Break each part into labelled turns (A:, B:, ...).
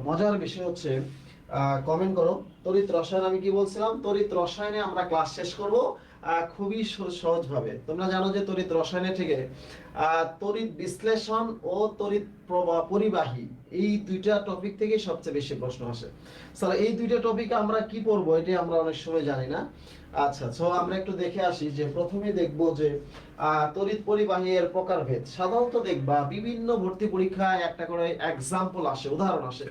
A: মজার বিষয় হচ্ছে কমেন্ট করো। তড়িৎ রসায়ন আমি কি বলছিলাম? তড়িৎ রসায়নে আমরা ক্লাস শেষ করব খুবই সহজ ভাবে। তোমরা জানো যে তড়িৎ রসায়নে থেকে তড়িৎ বিশ্লেষণ ও তড়িৎ পরিবাহী এই দুইটা টপিক থেকে সবচেয়ে বেশি প্রশ্ন আসে। স্যার এই দুইটা টপিক আমরা কি পড়বো এটা আমরা অনেক সময় জানি না। আচ্ছা, তো আমরা একটু দেখে আসি যে প্রথমে দেখবো যে তড়িৎ পরিবাহী এর প্রকারভেদ। সাধারণত দেখবা বিভিন্ন ভর্তি পরীক্ষায় একটা করে এক্সাম্পল আসে, উদাহরণ আসে।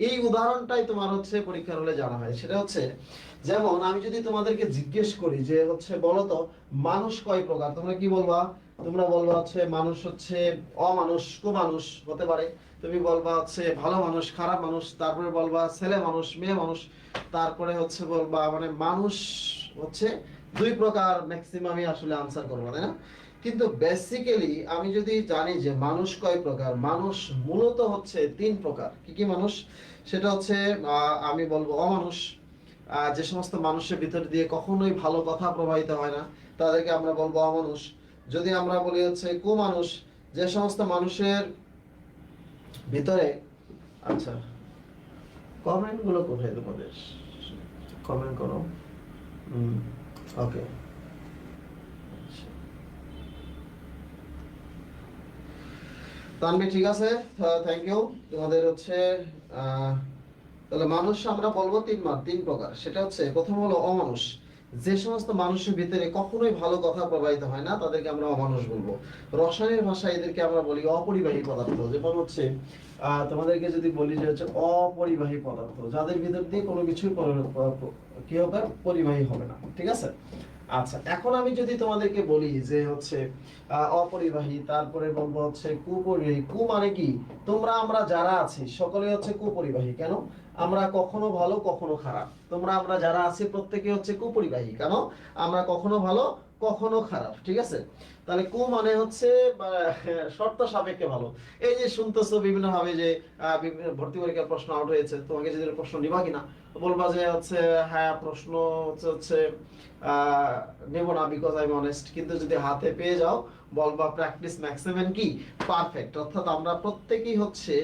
A: এই উদাহরণটাই তোমার হচ্ছে পরীক্ষার হলে জানা হয়। সেটা হচ্ছে যেমন আমি যদি তোমাদেরকে জিজ্ঞেস করি যে হচ্ছে বলো তো মানুষ কয় প্রকার, তোমরা কি বলবা? তোমরা বলবা হচ্ছে মানুষ হচ্ছে অমানুষ, কুমানুষ হতে পারে। তুমি বলবা হচ্ছে ভালো মানুষ, খারাপ মানুষ, তারপরে বলবা ছেলে মানুষ, মেয়ে মানুষ, তারপরে হচ্ছে বলবা মানে মানুষ হচ্ছে দুই প্রকার ম্যাক্সিমামই আসলে আনসার করবো, তাই না? কিন্তু বেসিক্যালি আমি যদি জানি যে মানুষ কয় প্রকার, মানুষ মূলত হচ্ছে তিন প্রকার। কি কি মানুষ? সেটা হচ্ছে আমি বলবো অমানুষ, যে সমস্ত মানুষের ভিতর দিয়ে কখনোই ভালো কথা প্রবাহিত হয় না, তাদেরকে আমরা বলবো অমানুষ। যদি আমরা বলি হচ্ছে কুমানুষ, যে সমস্ত মানুষের ভিতরে, আচ্ছা কমেন্ট গুলো কোথায় তোমাদের? কমেন্ট করো। ওকে, তানভি ঠিক আছে, থ্যাংক ইউ। তোমাদের হচ্ছে তাহলে মানুষ আমরা বলবো তিন প্রকার। সেটা হচ্ছে প্রথম হলো অমানুষ, যে সমস্ত মানুষের ভিতরে কখনোই ভালো কথা প্রবাহিত হয় না তাদেরকে আমরা অমানুষ বলবো। রসায়নের ভাষায় এদেরকে আমরা বলি অপরিবাহী পদার্থ। যেমন হচ্ছে তোমাদেরকে যদি বলি যে হচ্ছে অপরিবাহী পদার্থ, যাদের ভিতর দিয়ে কোনো কিছু কি হবে, পরিবাহী হবে না, ঠিক আছে? আচ্ছা, এখন আমি যদি তোমাদেরকে বলি যে হচ্ছে অপরিবাহী, তারপরে বলবো হচ্ছে কুপরিবাহী। কু মানে কি? তোমরা আমরা যারা আছি সকলে হচ্ছে কুপরিবাহী। কেন? আমরা কখনো ভালো কখনো খারাপ। তোমরা আমরা যারা আছি প্রত্যেকে হচ্ছে কুপরিবাহী। কেন? আমরা কখনো ভালো কখনো খারাপ, ঠিক আছে? তাহলে কু মানে হচ্ছে শর্ত সাপেক্ষে ভালো। এই যে শুনতেছো বিভিন্ন ভাবে যে বিভিন্ন ভর্তি পরীক্ষার প্রশ্ন আউট হয়েছে, তোমাকে যদি প্রশ্ন নিবা কিনা, বলবা যে হচ্ছে হ্যাঁ প্রশ্ন হচ্ছে নেব না বিকজ আই এম অনেস্ট। কিন্তু যদি হাতে পেয়ে যাও বলবা প্র্যাকটিস ম্যাক্সিমাম কি পারফেক্ট। অর্থাৎ আমরা প্রত্যেকেই হচ্ছে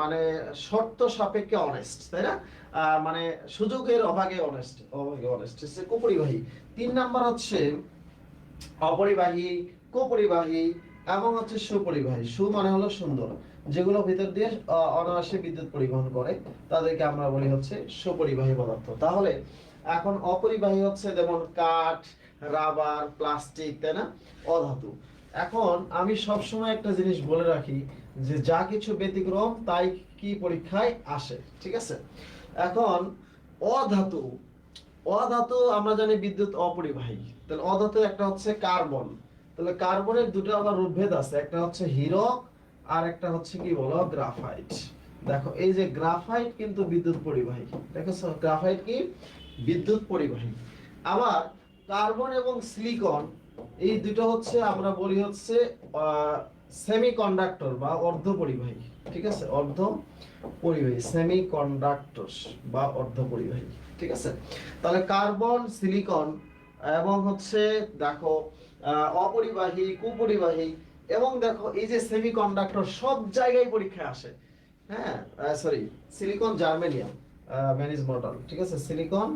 A: মানে শর্ত সাপেক্ষে অনেস্ট, তাই না? মানে সুযোগের অভাবে অনেস্ট, হচ্ছে কুপরিবাহী। 3 নাম্বার হচ্ছে অপরিবাহী, কুপরিবাহী এবং হচ্ছে সুপরিবাহী। সু মানে হলো সুন্দর, যেগুলো ভিতর দিয়ে অনায়াসে বিদ্যুৎ পরিবহন করে তাদেরকে আমরা বলি হচ্ছে সুপরিবাহী পদার্থ। তাহলে এখন অপরিবাহী হচ্ছে যেমন কাঠ, রাবার, প্লাস্টিক, তাই না? অধাতু। এখন আমি সব সময় একটা জিনিস বলে রাখি যে যা কিছু ব্যতিক্রম তাই কি পরীক্ষায় আসে, ঠিক আছে? এখন অধাতু, অধাতু আমরা জানি বিদ্যুৎ অপরিবাহী। তাহলে অধাতু একটা হচ্ছে কার্বন। তাহলে কার্বনের দুটো আবার রূপভেদ আছে, একটা হচ্ছে হীরক আর একটা হচ্ছে কি বলো গ্রাফাইট। দেখো এই যে গ্রাফাইট কিন্তু বিদ্যুৎ পরিবাহী, দেখেছো গ্রাফাইট কি বিদ্যুৎ পরিবাহী। আবার কার্বন এবং সিলিকন এই দুটো হচ্ছে আমরা বলি হচ্ছে সেমিকন্ডাক্টর বা অর্ধ পরিবাহী, ঠিক আছে? অর্ধ পরিবাহী, সেমিকন্ডাক্টরস বা অর্ধ পরিবাহী, ঠিক আছে? তাহলে কার্বন, সিলিকন এবং হচ্ছে দেখো অপরিবাহী, কুপরিবাহী এবং দেখো এই যে সেমিকন্ডাক্টর সব জায়গায় পরীক্ষায় আসে। হ্যাঁ, সরি, সিলিকন জার্মেনিয়াম, ম্যানিজ মডেল, ঠিক আছে? Silicon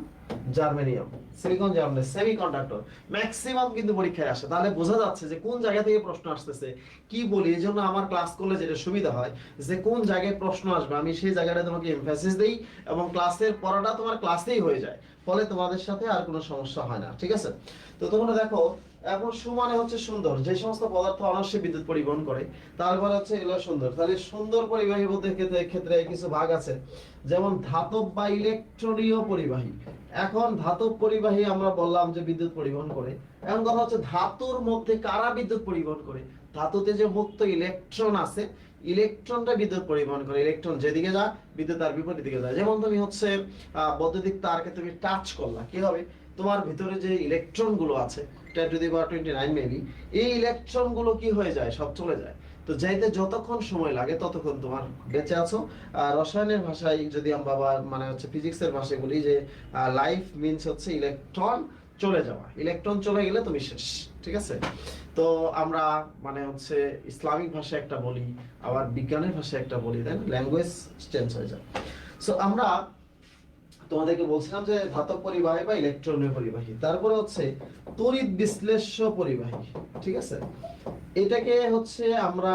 A: germanium, silicon germanium semiconductor maximum কিন্তু পরীক্ষায় আসে। তাহলে বোঝা যাচ্ছে যে কোন জায়গা থেকে প্রশ্ন আসতেছে। কি বলি, এই জন্য আমার ক্লাস করলে যেটা সুবিধা হয় যে কোন জায়গায় প্রশ্ন আসবে আমি সেই জায়গাটা তোমাকে এমফাসিস দেই এবং ক্লাসের পড়াটা তোমার ক্লাসেই হয়ে যায়, ফলে তোমাদের সাথে আর কোনো সমস্যা হয় না, ঠিক আছে? তো তোমরা দেখো এখন সু মানে হচ্ছে সুন্দর, যে সমস্ত পদার্থ অনায়াসে বিদ্যুৎ পরিবহন করে তারপরে হচ্ছে এগুলো সুন্দর। তাহলে সুন্দর পরিবাহী বলতে ক্ষেত্রে কিছু ভাগ আছে, যেমন ধাতব বা ইলেকট্রনীয় পরিবাহী। এখন ধাতব পরিবাহী আমরা বললাম যে বিদ্যুৎ পরিবহন করে। এখন কথা হচ্ছে ধাতুর মধ্যে কারা বিদ্যুৎ পরিবহন করে? ধাতুতে যে মুক্ত ইলেকট্রন আছে, ইলেকট্রনটা বিদ্যুৎ পরিবহন করে। ইলেকট্রন যেদিকে যায় বিদ্যুৎ তার বিপরীত দিকে যায়। যেমন তুমি হচ্ছে বৈদ্যুতিক তারকে তুমি টাচ করলা, কি হবে? তোমার ভিতরে যে ইলেকট্রন গুলো আছে 10⁻29 মেবি, এই ইলেকট্রন গুলো কি হয়ে যায়, সব চলে যায়। তো যাইতে যতক্ষণ সময় লাগে ততক্ষণ তোমার বেঁচে আছো। রসায়নের ভাষায় যদি আমরা মানে হচ্ছে ফিজিক্সের ভাষায় বলি যে লাইফ মিনস হচ্ছে ইলেকট্রন চলে যাওয়া, ইলেকট্রন চলে গেলে তুমি শেষ, ঠিক আছে। তো আমরা মানে হচ্ছে ইসলামিক ভাষায় একটা বলি, আবার বিজ্ঞানের ভাষায় একটা বলি, তাই না, ল্যাঙ্গুয়েজ চেঞ্জ হয়ে যায়। সো আমরা তোমাদেরকে বলছিলাম যে ধাতব পরিবাহী বা ইলেকট্রনীয় পরিবাহী, তারপরে হচ্ছে তড়িৎ বিশ্লেষ্য পরিবাহী, ঠিক আছে। এটাকে হচ্ছে আমরা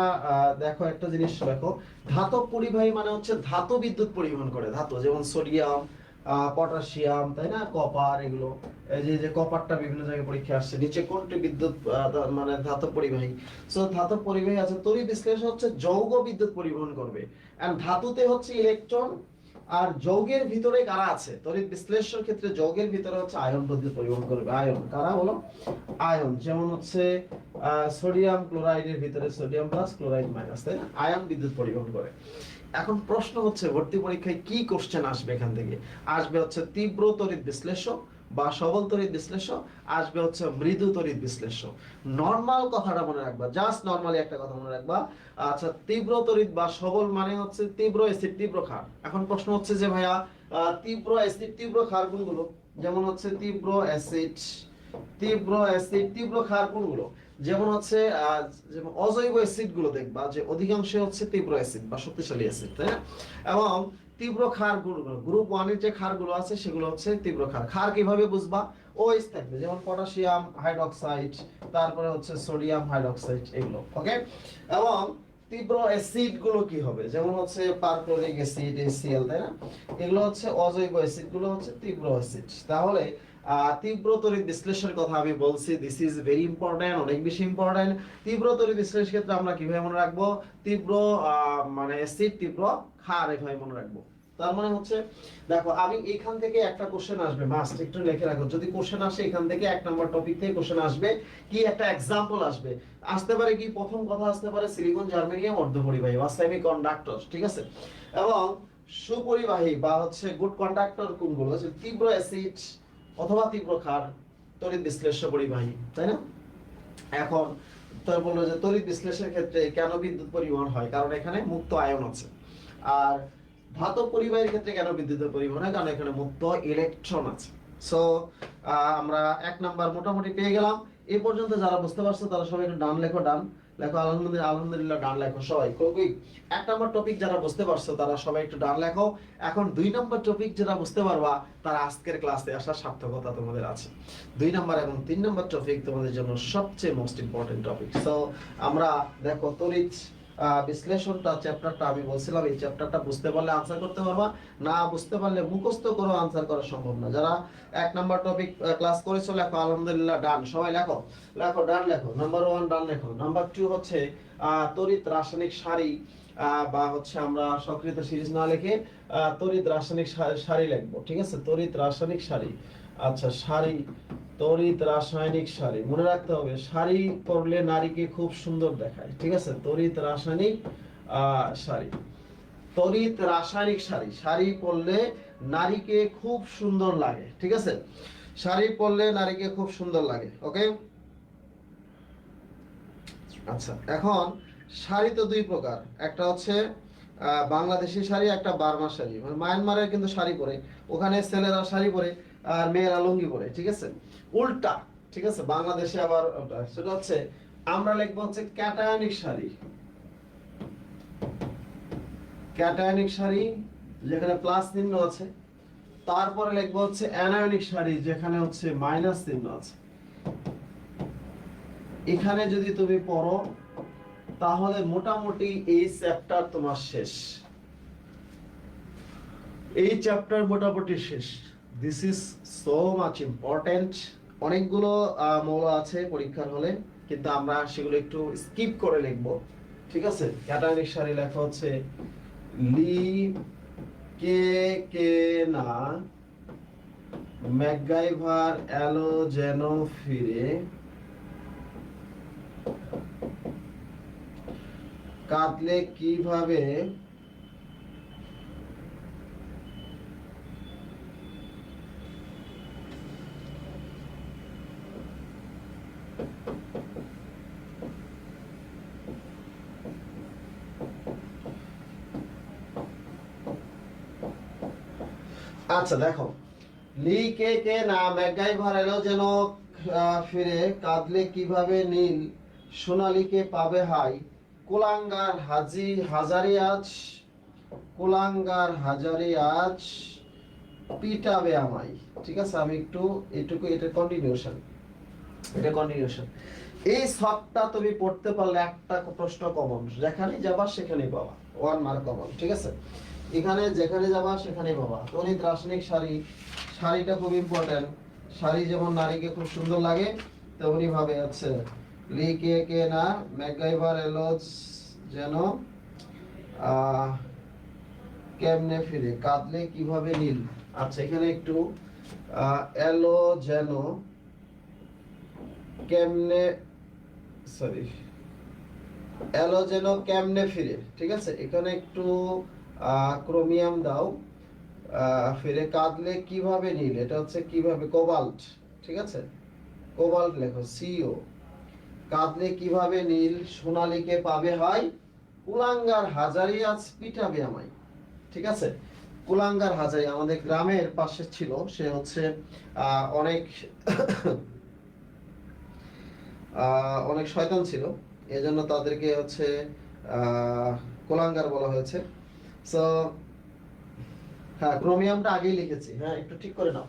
A: দেখো একটা জিনিস দেখো, ধাতব পরিবাহী মানে হচ্ছে ধাতু বিদ্যুৎ পরিবহন করে, ধাতু যেমন সোডিয়াম, পটাশিয়াম, তাই না, কপার, এগুলো। এই যে কপারটা বিভিন্ন জায়গায় পরীক্ষা আসছে, নিচে কোনটি বিদ্যুৎ মানে ধাতব পরিবাহী। সো ধাতব পরিবাহী আছে। তড়িৎ বিশ্লেষণ হচ্ছে যৌগ বিদ্যুৎ পরিবহন করবে, এন্ড ধাতুতে হচ্ছে ইলেকট্রন, আর যৌগের ভিতরে কারা আছে, তড়িৎ বিশ্লেষণের ক্ষেত্রে যৌগের ভিতরে হচ্ছে আয়ন বিদ্যুৎ পরিবহন করবে। আয়ন কারা হলো, আয়ন যেমন হচ্ছে সোডিয়াম ক্লোরাইডের ভিতরে সোডিয়াম প্লাস ক্লোরাইড মাইনাস, তাই না, আয়ন বিদ্যুৎ পরিবহন করে। এখন প্রশ্ন হচ্ছে ভর্তি পরীক্ষায় কি কোশ্চেন আসবে, এখান থেকে আসবে হচ্ছে তীব্র তড়িৎ বিশ্লেষ্য বা সবল তড়িৎ বিশ্লেষ্য, আসবে হচ্ছে মৃদু তড়িৎ বিশ্লেষ্য। নরমাল কথাটা মনে রাখবা, জাস্ট নরমালি একটা কথা মনে রাখবা। আচ্ছা, তীব্র তড়িৎ বা সবল মানে হচ্ছে তীব্র অ্যাসিড তীব্র ক্ষার। এখন প্রশ্ন হচ্ছে যে ভাইয়া তীব্র অ্যাসিড তীব্র ক্ষার কোনগুলো, যেমন হচ্ছে তীব্র অ্যাসিড তীব্র ক্ষার কোনগুলো, যেমন হচ্ছে যেমন অজৈব অ্যাসিড গুলো দেখবা যে অধিকাংশ হচ্ছে তীব্র অ্যাসিড বা শক্তিশালী অ্যাসিড, তাই না। এবং তীব্র ক্ষার গুলো, গ্রুপ 1 এর যে ক্ষারগুলো আছে সেগুলো হচ্ছে তীব্র ক্ষার। ক্ষার কিভাবে বুঝবা, ওএইচ থাকবে, যেমন পটাশিয়াম হাইড্রোক্সাইড, তারপরে হচ্ছে সোডিয়াম হাইড্রোক্সাইড, এগুলো, ওকে। এবং তীব্র অ্যাসিড গুলো কি হবে, যেমন হচ্ছে পারক্লোরিক অ্যাসিড, HCl, তাই না, এগুলো হচ্ছে অজৈব অ্যাসিড, গুলো হচ্ছে তীব্র অ্যাসিড। তাহলে তীব্র তড়িৎ বিশ্লেষণের কথা আমি বলছি, দিস ইজ ভেরি ইম্পর্টেন্ট, অনেক বেশি ইম্পর্টেন্ট। তীব্র তড়িৎ বিশ্লেষণের ক্ষেত্রে আমরা কিভাবে মনে রাখবো, তীব্র মানে অ্যাসিড তীব্র ক্ষার, এভাবে মনে রাখবো। তার মানে হচ্ছে দেখো, আমি এখান থেকে একটা কোশ্চেন আসবে, মাস্ট একটু লিখে রাখো, যদি কোশ্চেন আসে এখান থেকে 1 নাম্বার টপিক থেকে কোশ্চেন আসবে, কি একটা एग्जांपल আসবে, আসতে পারে কি, প্রথম কথা আসতে পারে সিলিকন জার্মেনিয়াম অর্ধপরিবাহী বা সেমিকন্ডাক্টর, ঠিক আছে। এবং সুপরিবাহী বা হচ্ছে গুড কন্ডাক্টর কোনগুলো, হচ্ছে তীব্র অ্যাসিড অথবা তীব্র ক্ষার, তড়িৎ বিশ্লেষ্য পরিবাহী, তাই না। এখন তার বললো যে তড়িৎ বিশ্লেষণের ক্ষেত্রে কেন বিদ্যুৎ পরিবহন হয়, কারণ এখানে মুক্ত আয়ন আছে। আর ধাতব পরিবাহীর ক্ষেত্রে কেন বিদ্যুতের পরিবহন হয়, কারণ এখানে মুক্ত ইলেকট্রন আছে। সো আমরা 1 নাম্বার মোটামুটি পেয়ে গেলাম। এই পর্যন্ত যারা বুঝতে পারছো তারা সবাই একটু ডান লেখো, ডান লেখো, আলহামদুলিল্লাহ, আলহামদুলিল্লাহ, ডান লেখো সবাই। কই 1 নাম্বার টপিক যারা বুঝতে পারছো তারা সবাই একটু ডান লেখো। এখন 2 নাম্বার টপিক যারা বুঝতে পারবা তারা আজকের ক্লাসে আসার সার্থকতা তোমাদের আছে। 2 নাম্বার এবং 3 নাম্বার টপিক তোমাদের জন্য সবচেয়ে মোস্ট ইম্পর্টেন্ট টপিক। সো আমরা দেখো তড়িৎ বিশ্লেষণটা চ্যাপ্টারটা আমি বলছিলাম, এই চ্যাপ্টারটা বুঝতে পারলে আনসার করতে পারবা, না বুঝতে পারলে মুখস্থ করে আনসার করা সম্ভব না। যারা 1 নাম্বার টপিক ক্লাস করেছো লেখো আলহামদুলিল্লাহ, ডান সবাই লেখো, লেখো ডান লেখো, নাম্বার 1 ডান লেখো। নাম্বার 2 হচ্ছে তড়িৎ রাসায়নিক সারি, বা হচ্ছে আমরা সক্রিয় সিরিজ না লিখে তড়িৎ রাসায়নিক সারি লিখবো, ঠিক আছে, তড়িৎ রাসায়নিক সারি। আচ্ছা, সারি, তড়িৎ রাসায়নিক সারি মনে রাখতে হবে, সারি পড়লে নারীকে খুব সুন্দর দেখায়, ঠিক আছে, তড়িৎ রাসায়নিক সারি, তড়িৎ রাসায়নিক সারি, সারি পড়লে নারীকে খুব সুন্দর লাগে, ঠিক আছে, শাড়ি পরলে নারীকে খুব সুন্দর লাগে, ওকে। আচ্ছা, এখন শাড়ি তো 2 প্রকার, একটা হচ্ছে বাংলাদেশি শাড়ি, একটা বার্মা শাড়ি। মানে মায়ানমারের কিন্তু শাড়ি পরে, ওখানে ছেলেরা শাড়ি পরে আর মেয়েরা লুঙ্গি পরে, ঠিক আছে, উল্টা, ঠিক আছে, বাংলাদেশে আবার সেটা হচ্ছে আমরা লিখবো হচ্ছে ক্যাটায়নিক শাড়ি, ক্যাটায়নিক শাড়ি যেখানে প্লাস চিহ্ন আছে, তারপরে লিখবো হচ্ছে অ্যানায়নিক শাড়ি যেখানে হচ্ছে মাইনাস চিহ্ন আছে। এখানে যদি তুমি পড়ো তাহলে মোটামুটি এই চ্যাপ্টার তোমার শেষ, এই চ্যাপ্টার মোটামুটি শেষ। This is so much important. অনেকগুলো মৌল আছে পরীক্ষার হলে, কিন্তু আমরা সেগুলো একটু স্কিপ করে লিখবো, ঠিক আছে। ক্যাটায়নিক সারি লেখা হচ্ছে লি কে কে না ম্যাকগাইভার এলো যেন ফিরে, কাঁদলে কিভাবে আচ্ছা দেখো, লিকে কে না ম্যাকগাইভার এলো যেন ফিরে, কাঁদলে কিভাবে নীল, সোনালীকে পাবে হাই, কুলাঙ্গার হাজারি আজ, কুলাঙ্গার হাজারি আজ পিটাবে আমায়। ঠিক আছে, আমি একটু এটুকু, এটা কন্টিনিউশন, এটা কন্টিনিউশন। এই শর্টটা তুমি পড়তে পারলে একটা প্রশ্ন কমন, যেখানেই যাবা সেখানেই পাবা, 1 মার্ক কমন। ঠিক আছে, এখানে যেখানে যাবা সেখানেই পাবা। তড়িৎ রাসায়নিক সারি, শাড়িটা খুব ইম্পর্টেন্ট। শাড়ি যেমন নারীকে খুব সুন্দর লাগে, তেমনি ভাবে আছে লিকে কে না ম্যাকগাইভার এলো যেন কেমনে ফিরে, কাঁদলে কিভাবে নীল। আচ্ছা, এখানে একটু এলো যেন কেমনে, সরি, এলো যেন কেমনে ফিরে। ঠিক আছে, এখানে একটু ক্রোমিয়াম দাও, ফিরে কাঁদলে কিভাবে নীল, এটা হচ্ছে কিভাবে কোবাল্ট। ঠিক আছে, কোবাল্ট লেখো সিও, কাঁদলে কিভাবে নীল, সোনালীকে পাবে হয়, কুলাঙ্গার হাজারি আজ পিটাবে আমায়। ঠিক আছে, কুলাঙ্গার হাজারি আমাদের গ্রামের পাশে ছিল, সে হচ্ছে অনেক অনেক শয়তান ছিল, এজন্য তাদেরকে হচ্ছে কুলাঙ্গার বলা হয়েছে। সো হ্যাঁ, ক্রোমিয়ামটা আগেই লিখেছি, হ্যাঁ একটু ঠিক করে নাও।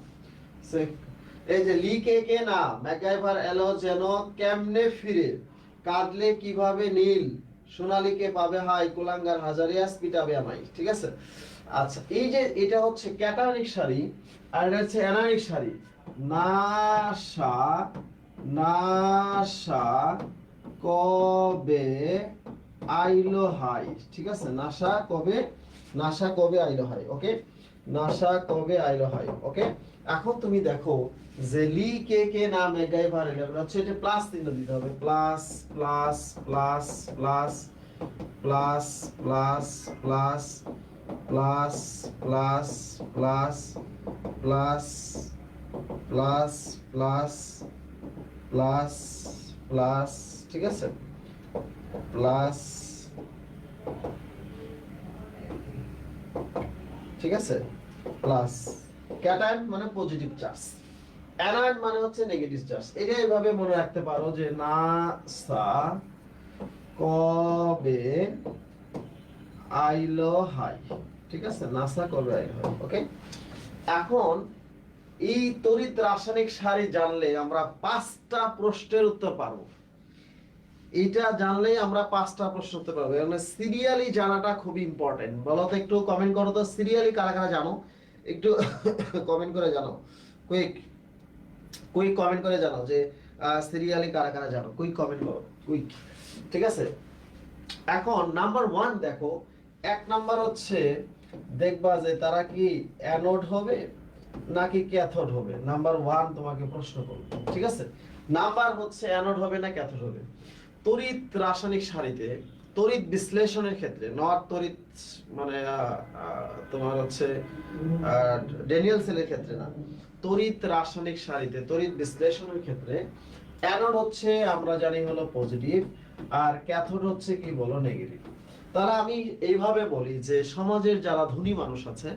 A: এই যে লিকে কে না ম্যাকগাইভার এলো যেন কেমনে ফিরে, কাঁদলে কিভাবে নীল, সোনালীকে পাবে হাই, কুলাঙ্গার হাজারিয়াস পিটাবে আমায়। ঠিক আছে, আচ্ছা এই যে এটা হচ্ছে ক্যাটায়নিক সারি, আর এটা হচ্ছে অ্যানায়নিক সারি। নাসা নাসা কবে আইলো হাই। ঠিক আছে, নাসা কবে আইলো হাই। ওকে, নাসা কবে আইলো হাই। ওকে, এখন তুমি দেখো যে লি কে কে না ম্যাকগাইভার এলো, হচ্ছে এটা প্লাস চিহ্ন দিতে হবে, plus plus plus plus plus plus plus plus plus plus plus plus plus plus plus. ঠিক আছে, প্লাস, ঠিক আছে, প্লাস। ক্যাটায়ন মানে পজিটিভ চার্জ, অ্যানায়ন মানে হচ্ছে নেগেটিভ চার্জ। এটা এইভাবে মনে রাখতে পারো যে নাসা কবে আইলো হাই। ঠিক আছে, নাসা কবে আইলো হাই। ওকে, এখন এই তড়িৎ রাসায়নিক সারি জানলে আমরা 5টা প্রশ্নের উত্তর পারবো। এটা জানলেই আমরা 5টা প্রশ্ন উত্তর পারবো। মানে সিরিয়ালি জানাটা খুব ইম্পর্টেন্ট। বলো তো, একটু কমেন্ট করো তো, সিরিয়ালি কারা কারা জানো, একটু কমেন্ট করে জানো, কুইক কুইক কমেন্ট করে জানাও যে সিরিয়ালি কারা কারা জানো, কুইক কমেন্ট করো, কুইক। ঠিক আছে, এখন নাম্বার 1 দেখো, 1 নাম্বার হচ্ছে দেখবা যে তারা কি অ্যানোড হবে নাকি ক্যাথোড হবে। নাম্বার 1 তোমাকে প্রশ্ন করব। ঠিক আছে, নাম্বার হচ্ছে অ্যানোড হবে না ক্যাথোড হবে। তড়িৎ রাসায়নিক সারিতে তড়িৎ বিশ্লেষণের ক্ষেত্রে, নট তড়িৎ মানে তোমার হচ্ছে ড্যানিয়েল সেলের ক্ষেত্রে না, তড়িৎ রাসায়নিক সারিতে তড়িৎ বিশ্লেষণের ক্ষেত্রে অ্যানোড হচ্ছে আমরা জানি হলো পজিটিভ, আর ক্যাথোড হচ্ছে কি বলো নেগেটিভ। তাহলে আমি এইভাবে বলি যে সমাজের যারা ধনী মানুষ আছে,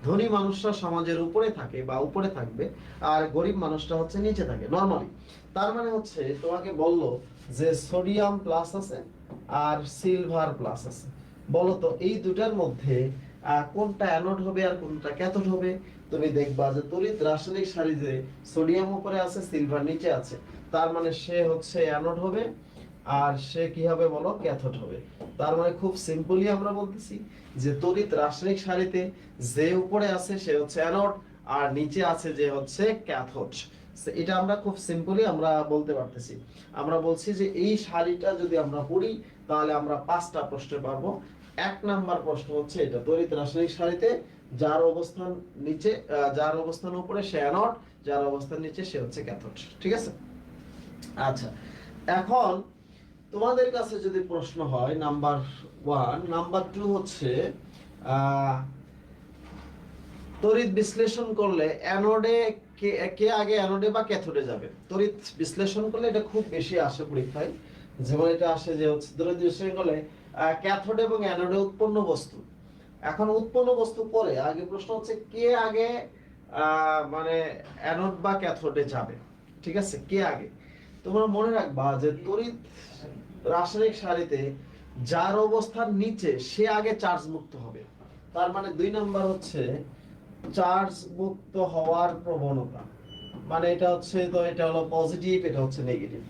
A: ধনী মানুষরা সমাজের উপরে থাকে বা উপরে থাকবে, আর গরিব মানুষটা হচ্ছে নিচে থাকে নরমালি। তার মানে হচ্ছে তোমাকে বললো যে সোডিয়াম প্লাস আছে আর সিলভার প্লাস আছে, বলো তো এই দুটার মধ্যে কোনটা অ্যানোড হবে আর কোনটা ক্যাথোড হবে। তুমি দেখবা যে তড়িৎ রাসায়নিক সারিতে সোডিয়াম উপরে আছে, সিলভার নিচে আছে, তার মানে সে হচ্ছে অ্যানোড হবে, আর সে কি হবে বলো, ক্যাথোড হবে। তার মানে খুব সিম্পলি আমরা বলতেছি যে তড়িৎ রাসায়নিক সারিতে যে উপরে আছে সে হচ্ছে অ্যানোড, আর নিচে আছে যে হচ্ছে ক্যাথোড। এটা আমরা খুব সিম্পলি আমরা বলতে পারতেছি। আমরা বলছি যে এই সারিটা যদি আমরা পড়ি তাহলে আমরা 5টা প্রশ্ন পারবো। 1 নাম্বার প্রশ্ন হচ্ছে এটা, তড়িৎ রাসায়নিক সারিতে যার অবস্থান নিচে, যার অবস্থান উপরে সে অ্যানোড, যার অবস্থান নিচে সে হচ্ছে ক্যাথোড। ঠিক আছে, আচ্ছা এখন তোমাদের কাছে যদি প্রশ্ন হয় নাম্বার 1, নাম্বার 2 হচ্ছে তড়িৎ বিশ্লেষণ করলে অ্যানোডে কে আগে অ্যানোডে বা ক্যাথোডে যাবে। তড়িৎ বিশ্লেষণ করলে এটা খুব বেশি আসে পরীক্ষায়, যেমন এটা আসে যে হচ্ছে তড়িৎ বিশ্লেষণ করলে ক্যাথোড এবং অ্যানোডে উৎপন্ন বস্তু। এখন উৎপন্ন বস্তু পরে, আগে প্রশ্ন হচ্ছে কে আগে মানে অ্যানোড বা ক্যাথোডে যাবে, ঠিক আছে? কে আগে? তোমরা মনে রাখবা যে তড়িৎ রাসায়নিক সারিতে যার অবস্থান নিচে সে আগে চার্জ মুক্ত হবে। তার মানে 2 নাম্বার হচ্ছে চার্জ মুক্ত হওয়ার প্রবণতা। মানে এটা হচ্ছে, তো এটা হলো পজিটিভ, এটা হচ্ছে নেগেটিভ।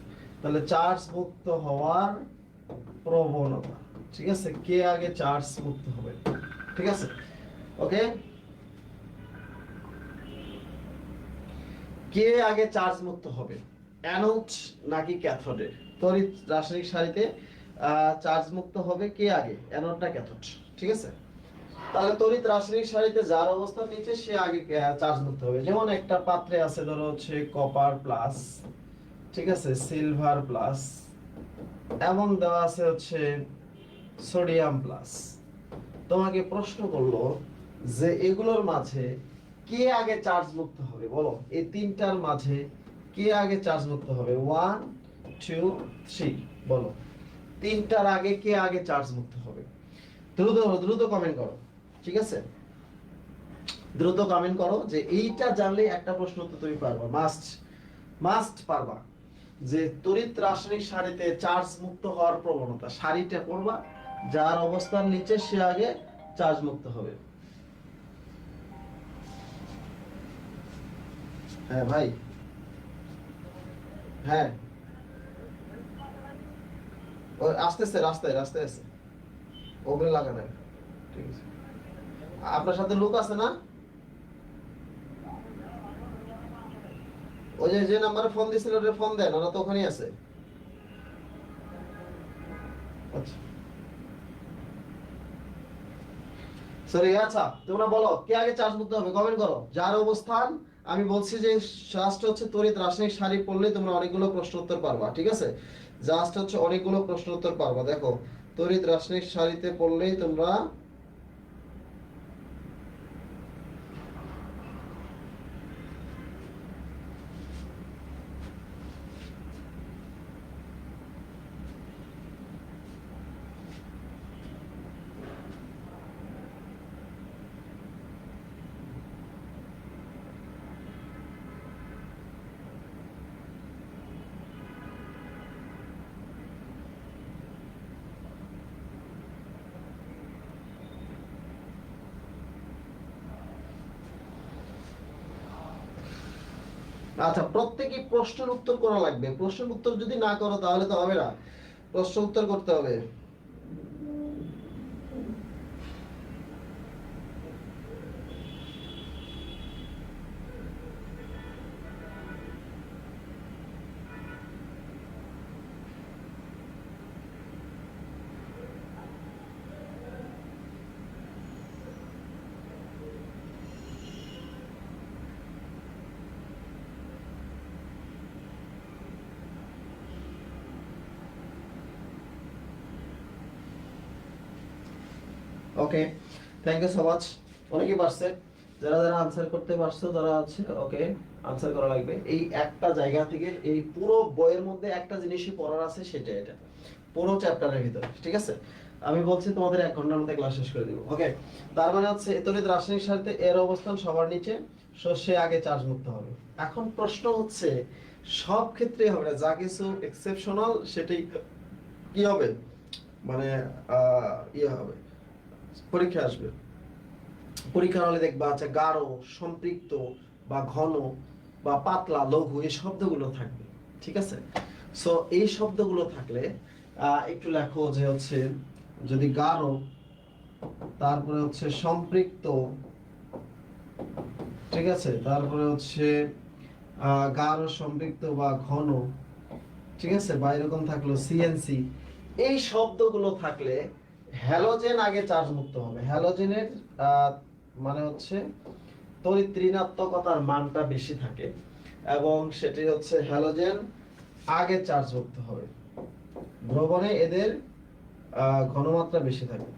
A: তাহলে চার্জ মুক্ত হওয়ার প্রবণতা, ঠিক আছে? কে আগে চার্জ মুক্ত হবে, ঠিক আছে? ওকে, কে আগে চার্জ মুক্ত হবে, অ্যানোড নাকি ক্যাথোডে? তড়িৎ রাসায়নিক সারিতে চার্জ মুক্ত হবে কে আগে, অ্যানোড না ক্যাথোড? ঠিক আছে, তাহলে তড়িৎ রাসায়নিক সারিতে যার অবস্থান নিচে সে আগে চার্জ মুক্ত হবে। যেমন একটা পাত্রে আছে ধরো হচ্ছে কপার প্লাস, ঠিক আছে, সিলভার প্লাস, এবং দেওয়া আছে হচ্ছে সোডিয়াম প্লাস। তোমাকে প্রশ্ন করলো যে এগুলোর মাঝে কে আগে চার্জ মুক্ত হবে, বলো এই তিনটার মাঝে কে আগে চার্জ মুক্ত হবে? 1 2 3, বলো তিনটার আগে কে আগে চার্জ মুক্ত হবে? দ্রুত দ্রুত কমেন্ট করো, ঠিক আছে? দ্রুত কমেন্ট করো যে এইটা জানলে একটা প্রশ্ন তো তুমি পারবা, মাস্ট মাস্ট পারবা, যে তড়িৎ রাসায়নিক সারিতে চার্জ মুক্ত হওয়ার প্রবণতা, সারিটা পড়বা, যার অবস্থান নিচে সে আগে চার্জ মুক্ত হবে। হ্যাঁ ভাই, হ্যাঁ ও আসতেছে, রাস্তায় রাস্তায় আছে, ওগুলো লাগানো, ঠিক আছে? আপনার সাথে লোক আছে না? ওই যে যে নাম্বারে ফোন দিছিল ওটা ফোন দেন, ওরা তো ওখানেই আছে। আচ্ছা সরি, আচ্ছা তোমরা বলো কে আগে চার্জ মুক্ত হবে, কমেন্ট করো যার অবস্থান। আমি বলছি যে জাস্ট হচ্ছে তড়িৎ রাসায়নিক সারি পড়লেই তোমরা অনেকগুলো প্রশ্ন উত্তর পারবা, ঠিক আছে? জাস্ট হচ্ছে অনেকগুলো প্রশ্ন উত্তর পারবা। দেখো তড়িৎ রাসায়নিক সারিতে পড়লেই তোমরা আচ্ছা প্রত্যেকে প্রশ্নের উত্তর করা লাগবে। প্রশ্নের উত্তর যদি না করো তাহলে তো হবে না, প্রশ্ন উত্তর করতে হবে। ওকে, থ্যাংক ইউ সো মাচ। অনেকেই পারছে, যারা যারা আনসার করতে পারছো তারা আছে ওকে, আনসার করা লাগবে। এই একটা জায়গা থেকে এই পুরো বইয়ের মধ্যে একটা জিনিসই পড়ার আছে, সেটা এটা পুরো চ্যাপ্টারের ভিতরে, ঠিক আছে? আমি বলছি তোমাদের 1 ঘন্টার মধ্যে ক্লাস শেষ করে দিব, ওকে? তার মানে হচ্ছে তড়িৎ রাসায়নিক সারিতে এর অবস্থান সবার নিচে, সে আগে চার্জ মুক্ত হবে। এখন প্রশ্ন হচ্ছে সব ক্ষেত্রে হবে না, যা কিছু এক্সেপশনাল সেটাই কি হবে, মানে ইয়ে হবে, পরীক্ষা আসবে। পরীক্ষার হলে দেখবা আচ্ছা গাঢ়, সম্পৃক্ত বা ঘন বা পাতলা, লঘু এই শব্দগুলো থাকবে, ঠিক আছে? সো এই শব্দগুলো থাকলে একটু লেখো যে হচ্ছে যদি গাঢ়, তারপরে হচ্ছে সম্পৃক্ত, ঠিক আছে, তারপরে হচ্ছে গাঢ়, সম্পৃক্ত বা ঘন, ঠিক আছে, বা এরকম থাকলো সিএনসি, এই শব্দগুলো থাকলে হ্যালোজেন আগে চার্জ মুক্ত হবে। হ্যালোজেনের মানে হচ্ছে তড়িৎ ঋণাত্মকতার মানটা বেশি থাকে, এবং সেটি হচ্ছে হ্যালোজেন আগে চার্জ মুক্ত হবে। দ্রবণে এদের ঘনমাত্রা বেশি থাকে।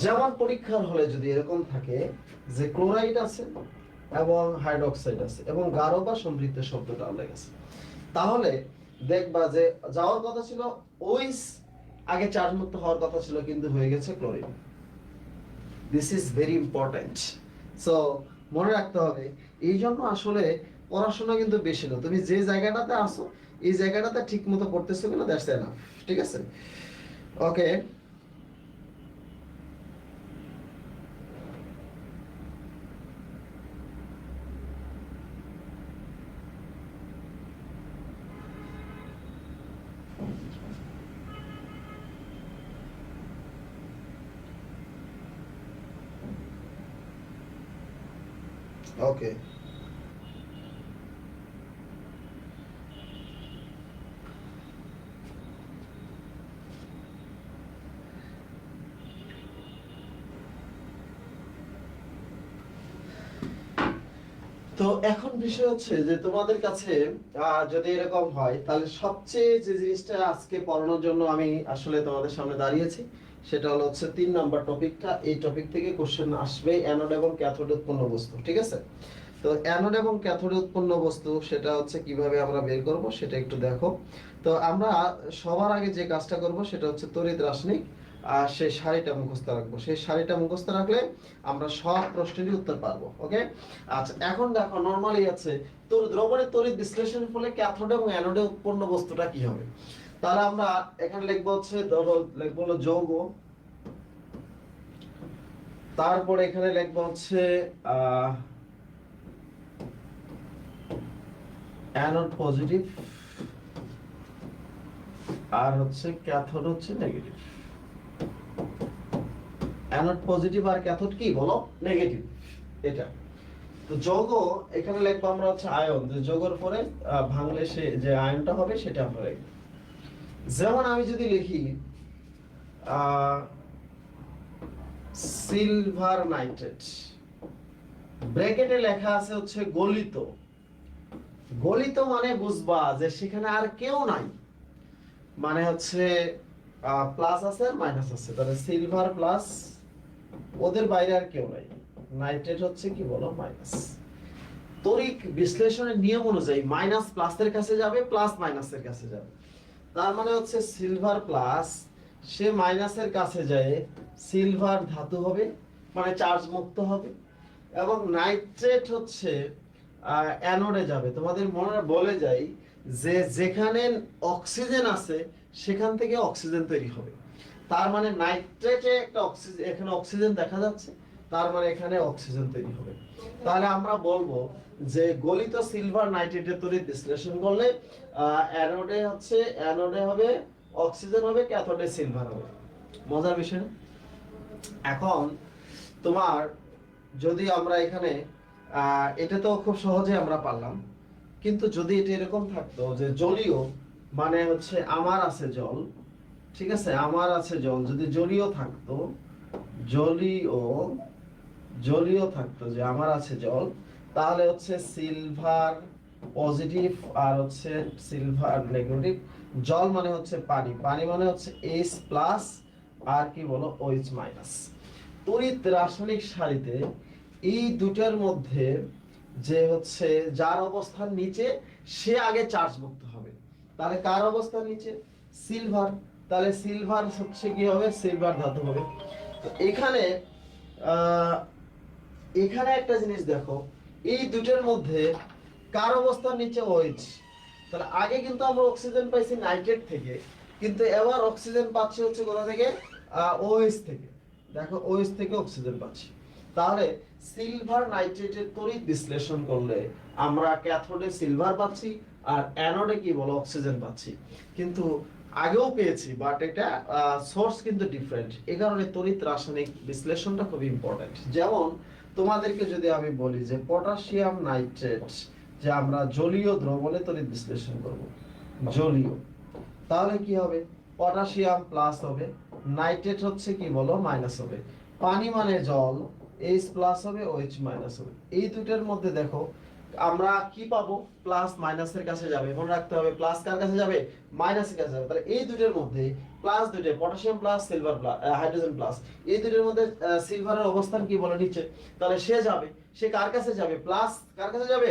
A: যেমন পরীক্ষার হলে যদি এরকম থাকে যে ক্লোরাইড আছে এবং হাইড্রোক্সাইড আছে এবং গাঢ় বা সম্পৃক্ত শব্দটা উল্লেখ আছে, তাহলে দেখবা যে যাওয়ার কথা ছিল ওইস আগে চার্জ মুক্ত হওয়ার কথা ছিল, কিন্তু হয়ে গেছে chlorine. This is very important. So মনে রাখতে হবে, এই জন্য আসলে পড়াশোনা কিন্তু বেশি না, তুমি যে জায়গাটাতে আসো এই জায়গাটাতে ঠিক মতো করতেছো কিনা, দ্যাটস এনাফ। ঠিক আছে, ওকে। ওকে, তো এখন বিষয় হচ্ছে যে তোমাদের কাছে যদি এরকম হয়, তাহলে সবচেয়ে যে জিনিসটা আজকে পড়ানোর জন্য আমি আসলে তোমাদের সামনে দাঁড়িয়েছি, সেটা হলো হচ্ছে 3 নম্বর টপিকটা। এই টপিক থেকে কোশ্চেন আসবে, অ্যানোড এবং ক্যাথোড উৎপন্ন বস্তু। ঠিক আছে, তো অ্যানোড এবং ক্যাথোড উৎপন্ন বস্তু সেটা হচ্ছে কিভাবে আমরা বের করব সেটা একটু দেখো। তো আমরা সবার আগে যে কাজটা করব সেটা হচ্ছে তড়িৎ রাসায়নিক আর সেই সারিটা মুখস্থ রাখবো। সেই সারিটা মুখস্থ রাখলে আমরা সব প্রশ্নেরই উত্তর পারবো। ওকে, আচ্ছা এখন দেখো নরমালি আছে তোর দ্রবণের তড়িৎ বিশ্লেষণের ফলে ক্যাথোড এবং অ্যানোডে উৎপন্ন বস্তুটা কি হবে। তাহলে আমরা এখানে লিখবো হচ্ছে, ধরো লিখবো হলো যৌগ, তারপরে এখানে লিখবো হচ্ছে অ্যানোড পজিটিভ আর হচ্ছে ক্যাথোড হচ্ছে নেগেটিভ। অ্যানোড পজিটিভ আর ক্যাথোড কি বলো, নেগেটিভ। এটা তো যৌগ, এখানে লিখবো আমরা হচ্ছে আয়ন, যে যৌগের পরে ভাঙলে সে যে আয়নটা হবে সেটা আমরা লিখব। যেমন আমি যদি লিখি সিলভার নাইট্রেট, ব্র্যাকেটে লেখা আছে হচ্ছে গলিত। গলিত মানে বুঝবা যে সেখানে আর কেউ নাই, মানে হচ্ছে প্লাস আছে আর মাইনাস আছে, তাহলে সিলভার প্লাস, ওদের বাইরে আর কেউ নাই। নাইট্রেট হচ্ছে কি বলো, মাইনাস। তড়িৎ বিশ্লেষণের নিয়ম অনুযায়ী মাইনাস প্লাসের কাছে যাবে, প্লাস মাইনাসের কাছে যাবে। তার মানে হচ্ছে সিলভার প্লাস সে মাইনাসের কাছে যায়, সিলভার ধাতু হবে মানে চার্জ মুক্ত হবে। এবং নাইট্রেট হচ্ছে অ্যানোডে যাবে। তোমাদের মনে বলে যাই যে যেখানে অক্সিজেন আছে সেখান থেকে অক্সিজেন তৈরি হবে। তার মানে নাইট্রেটে একটা অক্সিজেন, এখানে অক্সিজেন দেখা যাচ্ছে, তার মানে এখানে অক্সিজেন তৈরি হবে। তাহলে আমরা বলবো যে গলিত সিলভার নাইট্রেটের তড়িৎ বিশ্লেষণ করলে অ্যানোডে হবে অক্সিজেন হবে, ক্যাথোডে সিলভার হবে। মজার বিষয় না? এখন তোমার যদি আমরা এখানে এটা তো খুব সহজে আমরা পারলাম, কিন্তু যদি এটা এরকম থাকতো যে জলীয় মানে হচ্ছে আমার আছে জল, ঠিক আছে, আমার আছে জল, যদি জলীয় থাকতো, জলীয় জলীয় থাকতো যে আমার আছে জল, তাহলে হচ্ছে সিলভার পজিটিভ আর হচ্ছে সিলভার নেগেটিভ। জল মানে হচ্ছে পানি, পানি মানে হচ্ছে H প্লাস আর কি বলো OH মাইনাস। তড়িৎ রাসায়নিক সারিতে এই দুটার মধ্যে যে হচ্ছে যার অবস্থান নিচে সে আগে চার্জ মুক্ত হবে। তাহলে কার অবস্থান নিচে, সিলভার, তাহলে সিলভার হচ্ছে কি হবে, সিলভার ধাতু হবে। তো এখানে এখানে একটা জিনিস দেখো, এই দুটোর মধ্যে কার অবস্থান নিচে OH। তাহলে আগে কিন্তু আমরা অক্সিজেন পাইছি নাইট্রেট থেকে, কিন্তু এবার অক্সিজেন পাচ্ছি হচ্ছে কোথা থেকে, OH থেকে। দেখো OH থেকে অক্সিজেন পাচ্ছি। তাহলে সিলভার নাইট্রেটের তড়িৎ বিশ্লেষণ করলে আমরা ক্যাথোডে সিলভার পাচ্ছি আর অ্যানোডে কি বলো অক্সিজেন পাচ্ছি। কিন্তু আগেও পেয়েছি, বাট এটা সোর্স কিন্তু ডিফারেন্ট। এই কারণে তড়িৎ রাসায়নিক বিশ্লেষণটা খুব ইম্পর্টেন্ট। যেমন তোমাদেরকে যদি আমি বলি যে পটাশিয়াম নাইট্রেট, যে আমরা জলীয় দ্রবণে তড়িৎ বিশ্লেষণ করব, জলীয়, তাহলে কি হবে, পটাশিয়াম প্লাস হবে, নাইট্রেট হচ্ছে কি বলো মাইনাস হবে। পানি মানে জল, H প্লাস হবে OH মাইনাস হবে। এই দুটোর মধ্যে দেখো আমরা কি পাবো, প্লাস মাইনাসের কাছে যাবে। মনে রাখতে হবে প্লাস কার কাছে যাবে, মাইনাসের কাছে যাবে। তাহলে এই দুটোর মধ্যে প্লাস দুটো, potassium plus silver plus hydrogen plus, এই দুটোর মধ্যে সিলভারের অবস্থান কি বলে নিচে। তাহলে সে যাবে, সে কার কাছে যাবে, প্লাস কার কাছে যাবে,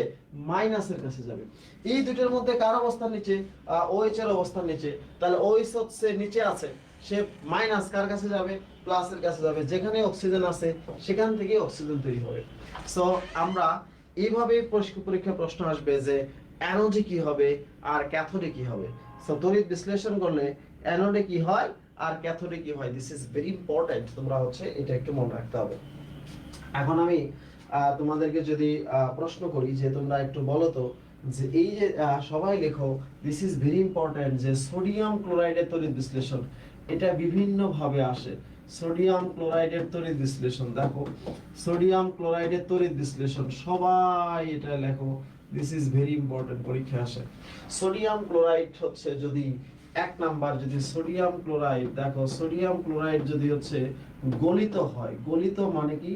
A: মাইনাসের কাছে যাবে। এই দুটোর মধ্যে কার অবস্থান নিচে, OH এর অবস্থান নিচে। তাহলে OH হচ্ছে নিচে আছে, সে মাইনাস কার কাছে যাবে, প্লাসের কাছে যাবে। যেখানে অক্সিজেন আছে সেখান থেকে অক্সিজেন তৈরি হবে। সো আমরা এইভাবে পরীক্ষা প্রশ্ন আসবে যে অ্যানোডে কি হবে আর ক্যাথোডে কি হবে। সো তড়িৎ বিশ্লেষণ করলে অ্যানোডে কি হয় আর ক্যাথোডে কি হয়, দিস ইজ ভেরি ইম্পর্টেন্ট। তোমরা হচ্ছে এটা একটু মনে রাখতে হবে। এখন আমি তোমাদেরকে যদি প্রশ্ন করি যে তোমরা একটু বলো তো যে এই যে সবাই লেখো, দিস ইজ ভেরি ইম্পর্টেন্ট, যে সোডিয়াম ক্লোরাইডের তড়িৎ বিশ্লেষণ এটা বিভিন্ন ভাবে আসে। সোডিয়াম ক্লোরাইডের তড়িৎ বিশ্লেষণ দেখো, সোডিয়াম ক্লোরাইডের তড়িৎ বিশ্লেষণ সবাই এটা লেখো, দিস ইজ ভেরি ইম্পর্টেন্ট, পরীক্ষা আসে। সোডিয়াম ক্লোরাইড হচ্ছে যদি এক নাম্বার, যদি সোডিয়াম ক্লোরাইড দেখো, সোডিয়াম ক্লোরাইড যদি হচ্ছে গলিত হয়, গলিত মানে কি,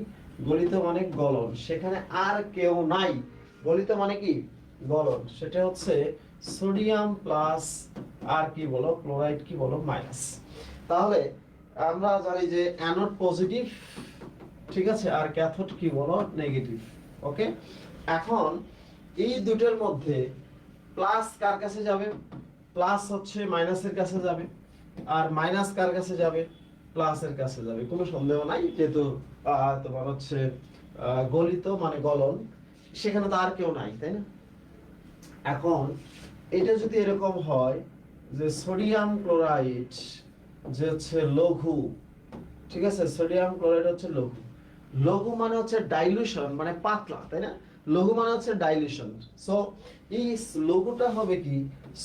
A: গলিত মানে গলন, সেখানে আর কেউ নাই, গলিত মানে কি গলন, সেটা হচ্ছে সোডিয়াম প্লাস আর কি বলো ক্লোরাইড কি বলো মাইনাস। তাহলে আমরা জানি যে অ্যানোড পজিটিভ, ঠিক আছে, আর ক্যাথোড কি বলো নেগেটিভ। ওকে, এখন এই দুটোর মধ্যে প্লাস কার কাছে যাবে, প্লাস হচ্ছে মাইনাসের কাছে যাবে, আর মাইনাস কার কাছে যাবে, প্লাসের কাছে যাবে, কোনো সন্দেহ নাই। যেহেতু তোমার হচ্ছে গলিত মানে গলন, সেখানে তো আর কেউ নাই, তাই না? এখন এটা যদি এরকম হয় যে সোডিয়াম ক্লোরাইড যে হচ্ছে লঘু, ঠিক আছে, সোডিয়াম ক্লোরাইড হচ্ছে লঘু, লঘু মানে হচ্ছে ডাইলুশন মানে পাতলা, তাই না? লঘু মানে হচ্ছে ডাইলুশন। সো এই লঘুটা হবে কি,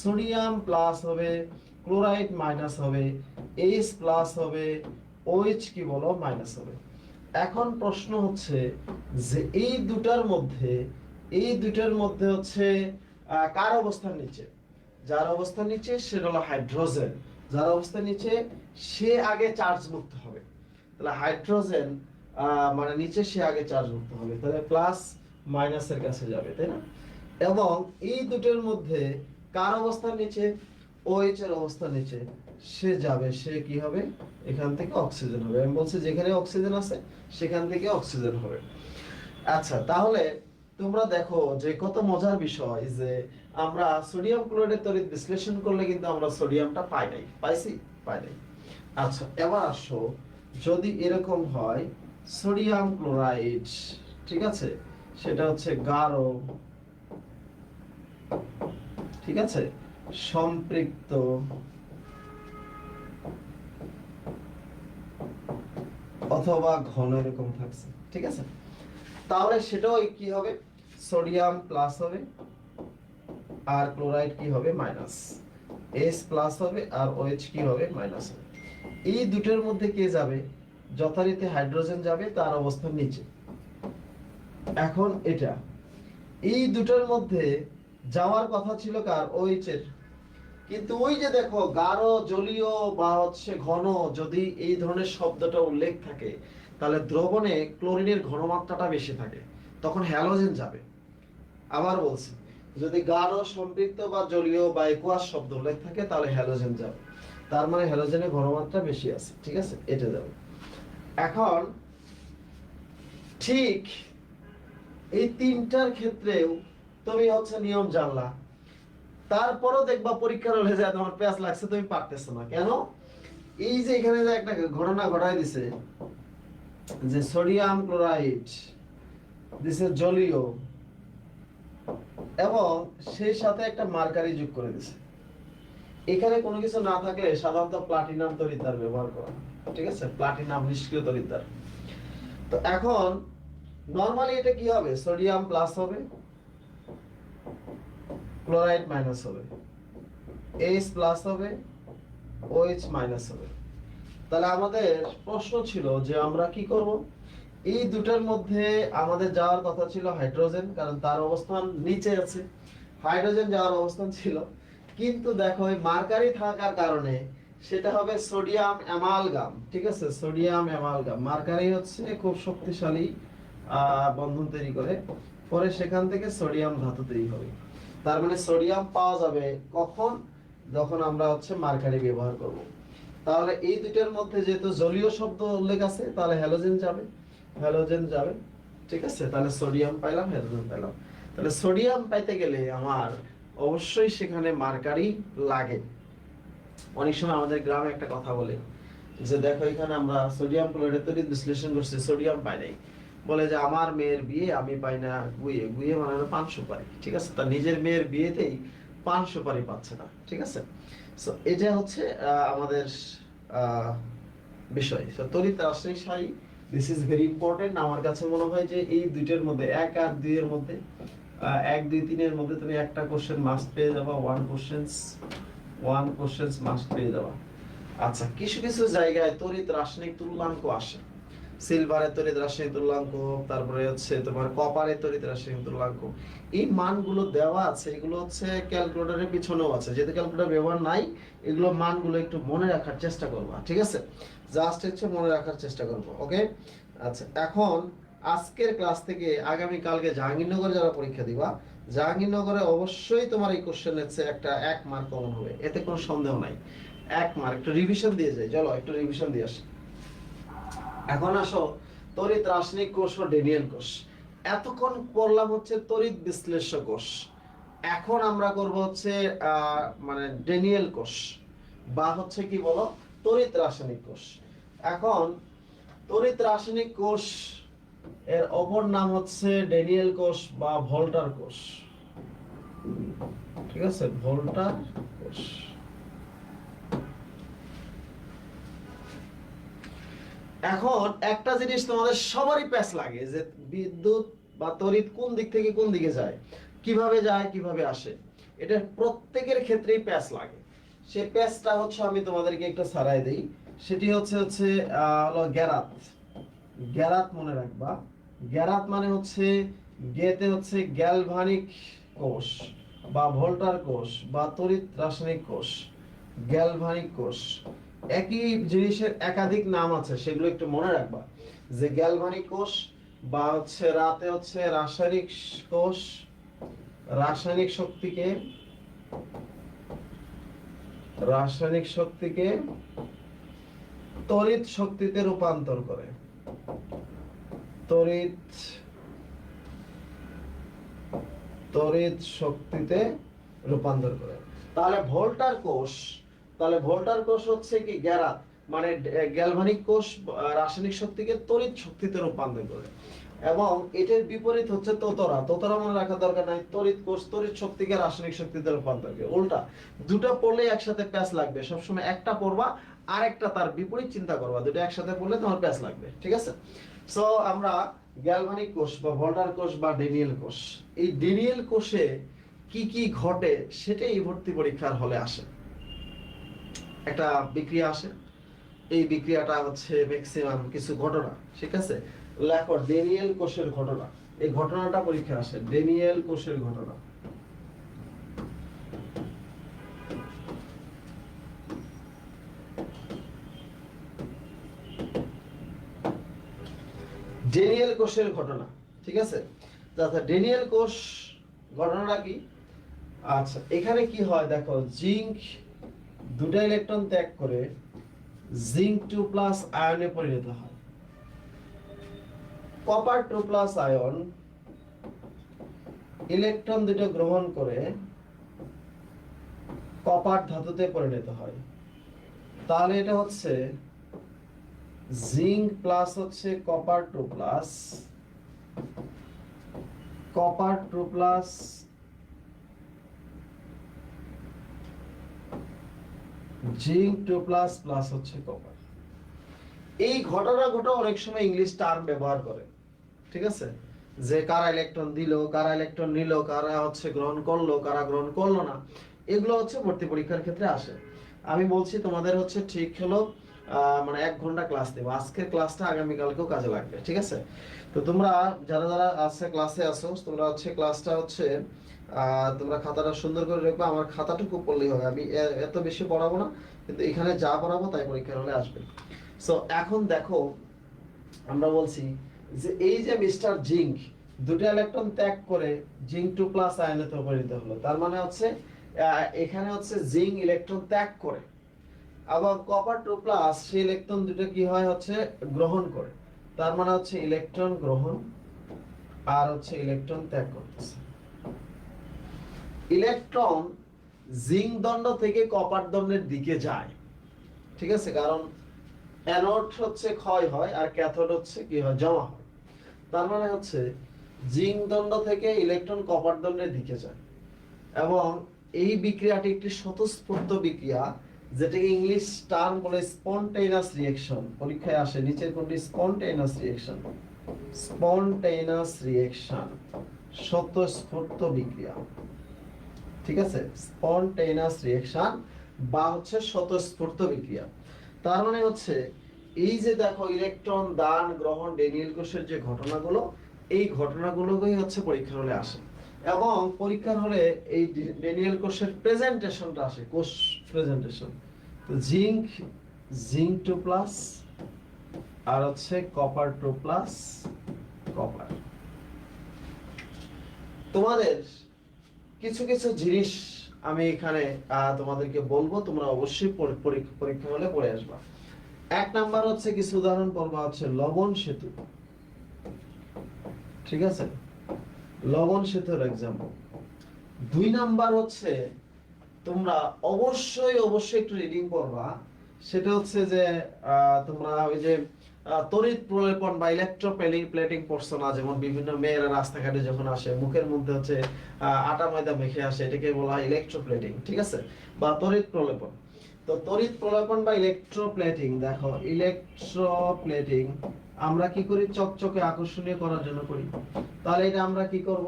A: সোডিয়াম প্লাস হবে, ক্লোরাইড মাইনাস হবে, এইচ প্লাস হবে, ওএইচ কি বলো মাইনাস হবে। এখন প্রশ্ন হচ্ছে যে এই দুটার মধ্যে, এই দুটার মধ্যে হচ্ছে কার অবস্থান নিচে, যার অবস্থান নিচে সেটা হলো হাইড্রোজেন, যার অবস্থান নিচে সে আগে চার্জ মুক্ত হবে। তাহলে হাইড্রোজেন মানে নিচে সে আগে চার্জ মুক্ত হবে, তাহলে প্লাস মাইনাসের কাছে যাবে, তাই না? এবং এই দুটোর মধ্যে কার অবস্থান নিচে, OH এর অবস্থান নিচে, সে যাবে, সে কি হবে, এখান থেকে অক্সিজেন হবে। আমি বলছি যেখানে অক্সিজেন আছে সেখান থেকে অক্সিজেন হবে। আচ্ছা, তাহলে তোমরা দেখো যে কত মজার বিষয় যে আমরা সোডিয়াম ক্লোরাইডের তড়িৎ বিশ্লেষণ করলে কিন্তু আমরা সোডিয়ামটা পাই নাই, পাইছি, পাই নাই। আচ্ছা, এবার আসো, যদি এরকম হয় সোডিয়াম ক্লোরাইড, ঠিক আছে, সেটা হচ্ছে গাঢ়, ঠিক আছে, সম্পৃক্ত অথবা ঘন এরকম থাকছে, ঠিক আছে, তাহলে সেটাও কি হবে, সোডিয়াম প্লাস হবে আর ক্লোরাইড কি হবে মাইনাস, H প্লাস হবে আর OH কি হবে মাইনাস হবে। এই দুটোর মধ্যে কে যাবে, যথারীতি হাইড্রোজেন যাবে, তার অবস্থান নিচে। এখন এটা এই দুটোর মধ্যে যাওয়ার কথা ছিল কার, OH এর, কিন্তু ওই যে দেখো গাঢ়, জলীয় বা হচ্ছে ঘন, যদি এই ধরনের শব্দটা উল্লেখ থাকে তাহলে দ্রবণে ক্লোরিনের ঘনমাত্রাটা বেশি থাকে, তখন হ্যালোজেন যাবে। আবার বলছি, যদি গাঢ়, সম্পৃক্ত বা জলীয় বা একুয়াস শব্দ উল্লেখ থাকে তাহলে হ্যালোজেন যাবে, তার মানে হ্যালোজেনের ঘনমাত্রা বেশি আছে, ঠিক আছে, এটা যাবে। এখন ঠিক এই তিনটার ক্ষেত্রেও তুমি হচ্ছে নিয়ম জানলা, তারপরও দেখবা পরীক্ষার হলে যে তোমার প্যাচ লাগছে, তুমি পারতেছো না কেন, এই যে এখানে যে একটা ঘটনা ঘটাই দিছে যে সোডিয়াম ক্লোরাইড দিছে জলীয় এবং সেই সাথে একটা মার্কারি যোগ করে দিছে। এখানে কোনো কিছু না থাকলে সাধারণত প্লাটিনাম তড়িৎদ্বার ব্যবহার করা, ঠিক আছে, প্লাটিনাম নিষ্ক্রিয় তড়িৎদ্বার। তো এখন নরমালি এটা কি হবে, সোডিয়াম প্লাস হবে, ক্লোরাইড মাইনাস হবে, H প্লাস হবে, OH মাইনাস হবে। তাহলে আমাদের প্রশ্ন ছিল যে আমরা কি করব, এই দুটার মধ্যে আমাদের যাওয়ার কথা ছিল হাইড্রোজেন, কারণ তার অবস্থান নিচে আছে, হাইড্রোজেন যাওয়ার অবস্থান ছিল, কিন্তু দেখো এই মার্কারি থাকার কারণে সেটা হবে সোডিয়াম অ্যামালগাম, ঠিক আছে, সোডিয়াম অ্যামালগাম। মার্কারি হচ্ছে খুব শক্তিশালী বন্ধন তৈরি করে, পরে সেখান থেকে সোডিয়াম ধাতু তৈরি হবে। তার মানে সোডিয়াম পাওয়া যাবে কখন, যখন আমরা হচ্ছে মার্কারি ব্যবহার করব। তাহলে এই দুইটার মধ্যে যেহেতু জলীয় শব্দ উল্লেখ আছে তাহলে হ্যালোজেন যাবে, হ্যালোজেন যাবে, ঠিক আছে, তাহলে সোডিয়াম পাইলাম, হ্যালোজেন পাইলাম। তাহলে সোডিয়াম পাইতে গেলে আমার অবশ্যই সেখানে মার্কারি লাগে, অনেক সময় আমাদের গ্রামে একটা কথা বলে যে দেখো এখানে আমরা সোডিয়াম ক্লোরাইড তড়িৎ বিশ্লেষণ করছি, সোডিয়াম পাই নাই। বলে যে আমার মেয়ের বিয়ে আমি পাই না গুয়ে, গুয়ে মানে হলো পান সুপারি, ঠিক আছে? তার নিজের মেয়ের বিয়েতেই পান সুপারি পাচ্ছে না, ঠিক আছে? সো এটা হচ্ছে আমাদের আহ, বিষয়। সো তড়িৎ রাসায়নিক সারি, দিস ইজ ভেরি ইম্পর্টেন্ট। আমার কাছে মনে হয় যে এই দুইটার মধ্যে, 1 আর 2 এর মধ্যে, 1 2 3 এর মধ্যে তুমি একটা কোশ্চেন মাস্ট পেয়ে যাবা, ওয়ান কোশ্চেন মাস্ট পেয়ে যাবা। আচ্ছা, কিছু কিছু জায়গায় তড়িৎ রাসায়নিক তুল্যাঙ্ক আসে, সিলভারের তড়িৎ রাসায়নিক তুল্যাঙ্ক, তারপরে হচ্ছে তোমার কপারের তড়িৎ রাসায়নিক তুল্যাঙ্ক। এই মানগুলো দেওয়া আছে, এগুলো হচ্ছে ক্যালকুলেটরের পিছনেও আছে। যেহেতু ক্যালকুলেটর ব্যবহার নাই, এগুলো মানগুলো একটু মনে রাখার চেষ্টা করবা, ঠিক আছে? জাস্ট হচ্ছে মনে রাখার চেষ্টা করবো, ওকে? আচ্ছা, এখন আজকের ক্লাস থেকে আগামী কালকে জাহাঙ্গীরনগরে যারা পরীক্ষা দিবা, জাহাঙ্গীরনগরে অবশ্যই তোমার এই কোশ্চেনের একটা 1 মার্ক কমন হবে, এতে কোনো সন্দেহ নাই। 1 মার্ক। একটু রিভিশন দিয়ে যাই, চলো একটু রিভিশন দিয়ে আসি। এখন আসো তড়িৎ রাসায়নিক কোষ ও ডেনিয়েল কোষ। এতক্ষণ পড়লাম হচ্ছে তড়িৎ বিশ্লেষ্য কোষ। এখন আমরা করব হচ্ছে মানে ডেনিয়েল কোষ, বা হচ্ছে কি বলো, তড়িৎ রাসায়নিক কোষ। এখন তড়িৎ রাসায়নিক কোষ এর অপর নাম হচ্ছে ডেনিয়েল কোষ বা ভোল্টার কোষ, ঠিক আছে? ভোল্টার কোষ। এখন একটা জিনিস তোমাদের সবারই প্যাচ লাগে যে বিদ্যুৎ বা তড়িৎ কোন দিক থেকে কোন দিকে যায়, কিভাবে যায়, কিভাবে আসে। এটা প্রত্যেকের ক্ষেত্রেই প্যাচ লাগে। সেই প্যাচটা হচ্ছে আমি তোমাদেরকে একটু ছাড়াই দেই। সেটি হচ্ছে হলো গ্যারাত। গ্যারাত মনে রাখবা। গ্যারাত মানে হচ্ছে, গেতে হচ্ছে গ্যালভানিক কোষ বা ভোল্টার কোষ বা তড়িৎ রাসায়নিক কোষ, গ্যালভানিক কোষ। একই জিনিসের একাধিক নাম আছে, সেগুলো একটু মনে রাখবা। যে গ্যালভানিক কোষ বা হচ্ছে রাতে হচ্ছে রাসায়নিক কোষ, রাসায়নিক শক্তিকে তড়িৎ শক্তিতে রূপান্তর করে, তড়িৎ শক্তিতে রূপান্তর করে। তাহলে ভোল্টার কোষ হচ্ছে কি গ্যারাত, মানে গ্যালভানিক কোষ রাসায়নিক শক্তিকে তড়িৎ শক্তিতে রূপান্তর করে। এবং এটার বিপরীত হচ্ছে তোতরা মনে রাখার দরকার নাই। তড়িৎ কোষ তড়িৎ শক্তিকে রাসায়নিক শক্তিতে রূপান্তর করে। উল্টা দুটো পড়লে একসাথে প্যাচ লাগবে, সবসময় একটা পড়বা আর একটা তার বিপরীত চিন্তা করবা, দুটো একসাথে পড়লে তোমার প্যাচ লাগবে, ঠিক আছে? সো আমরা গ্যালভানিক কোষ বা ভোল্টার কোষ বা ডেনিয়েল কোষ, এই ডেনিয়েল কোষে কি কি ঘটে সেটাই ভর্তি পরীক্ষার হলে আসে। একটা বিক্রিয়া আসে, এই বিক্রিয়াটা হচ্ছে ম্যাক্সিমাম কিছু ঘটনা, ঠিক আছে? লেখো ডেনিয়েল কোষের ঘটনা, এই ঘটনাটা পরীক্ষা আসে, ডেনিয়েল কোষের ঘটনা। ডেনিয়েল কোষের ঘটনা, ঠিক আছে? আচ্ছা, ডেনিয়েল কোষ ঘটনাটা কি? আচ্ছা, এখানে কি হয় দেখো, জিঙ্ক 2টা ইলেকট্রন ত্যাগ করে জিঙ্ক 2+ আয়নে পরিণত হয়। কপার 2+ আয়ন ইলেকট্রন 2টা গ্রহণ করে কপার ধাতুতে পরিণত হয়। তাহলে এটা হচ্ছে জিঙ্ক প্লাস হচ্ছে কপার 2+, কপার 2+, জিঙ্ক 2+ প্লাস হচ্ছে কপার। এই ঘটনা অনেক সময় ইংলিশ টার্ম ব্যবহার করে, ঠিক আছে? যে কারা ইলেকট্রন দিল, কারা ইলেকট্রন নিল, কারা হচ্ছে গ্রহণ করলো, কারা গ্রহণ করলো না, এগুলো হচ্ছে ভর্তি পরীক্ষার ক্ষেত্রে আসে। আমি বলছি তোমাদের হচ্ছে ঠিক হলো মানে 1 ঘন্টা ক্লাস দেবো। আজকের ক্লাসটা আগামীকালকেও কাজে লাগবে, ঠিক আছে? তো তোমরা যারা যারা আছে ক্লাসে আসো, তোমরা হচ্ছে ক্লাসটা হচ্ছে তোমরা খাতাটা সুন্দর করে রাখবে। আমার খাতাটুকু পড়লেই হবে, আমি এত বেশি পড়াবো না, কিন্তু এখানে যা পড়াবো তাই পরীক্ষার হলে আসবে। সো এখন দেখো, আমরা বলছি যে এই যে মিস্টার জিঙ্ক 2টা ইলেকট্রন ত্যাগ করে জিঙ্ক 2+ আয়নে পরিণত হলো, তার মানে হচ্ছে এখানে হচ্ছে জিঙ্ক ইলেকট্রন ত্যাগ করে, আবার কপার 2+ সেই ইলেকট্রন দুটো কি হয় হচ্ছে গ্রহণ করে, তার মানে হচ্ছে ইলেকট্রন গ্রহণ আর হচ্ছে ইলেকট্রন ত্যাগ করতেছে। ইলেকট্রন জিঙ্ক দণ্ড থেকে কপার দণ্ডের দিকে যায়, ঠিক আছে, কারণ অ্যানোড হচ্ছে ক্ষয় হয় আর ক্যাথোড হচ্ছে কি হয়, জমা হয়। তার মানে হচ্ছে জিঙ্ক দণ্ড থেকে ইলেকট্রন কপার দণ্ডের দিকে যায় এবং এই বিক্রিয়াটি একটি স্বতঃস্ফূর্ত বিক্রিয়া, যেটাকে ইংলিশ টার্ম বলে স্পন্টেনিয়াস রিঅ্যাকশন। পরীক্ষায় আসে নিচের কোনটি স্পন্টেনিয়াস রিঅ্যাকশন, স্পন্টেনিয়াস রিঅ্যাকশন, স্বতঃস্ফূর্ত বিক্রিয়া, ঠিক আছে, স্পন্টেনিয়াস রিঅ্যাকশন বা হচ্ছে স্বতঃস্ফূর্ত বিক্রিয়া। তার মানে হচ্ছে এই যে দেখো ইলেকট্রন দান গ্রহণ ড্যানিয়েল কোষের যে ঘটনাগুলো, এই ঘটনাগুলোই হচ্ছে পরীক্ষার হলে আসে এবং পরীক্ষার হলে এই ড্যানিয়েল কোষের প্রেজেন্টেশনটা আসে, কোষ প্রেজেন্টেশন। তো জিঙ্ক, জিঙ্ক 2 প্লাস আর হচ্ছে কপার 2 প্লাস কপার। তোমাদের কিছু কিছু জিনিস আমি এখানে তোমাদেরকে বলবো, তোমরা অবশ্যই পরীক্ষা হলে পড়ে আসবা। এক নাম্বার হচ্ছে কিছু উদাহরণ পড়বা, হচ্ছে লবণ সেতু, ঠিক আছে, লবণ সেতুর एग्जांपल। দুই নাম্বার হচ্ছে তোমরা অবশ্যই অবশ্যই একটু রিডিং করবা, সেটা হচ্ছে যে তোমরা ওই যে তড়িৎ প্রলেপন বা ইলেকট্রোপ্লেটিং পড়ছো না, যেমন বিভিন্ন মেয়েরা রাস্তাঘাটে যখন আসে মুখের মধ্যে হচ্ছে আটা ময়দা মেখে আসে, এটাকে বলা হয় ইলেকট্রোপ্লেটিং, ঠিক আছে, বা তড়িৎ প্রলেপন। তো তড়িৎ প্রলেপন বা ইলেকট্রোপ্লেটিং, দেখো ইলেকট্রোপ্লেটিং আমরা কি করি, চকচকে আকর্ষণীয় করার জন্য করি। তাহলে এটা আমরা কি করব,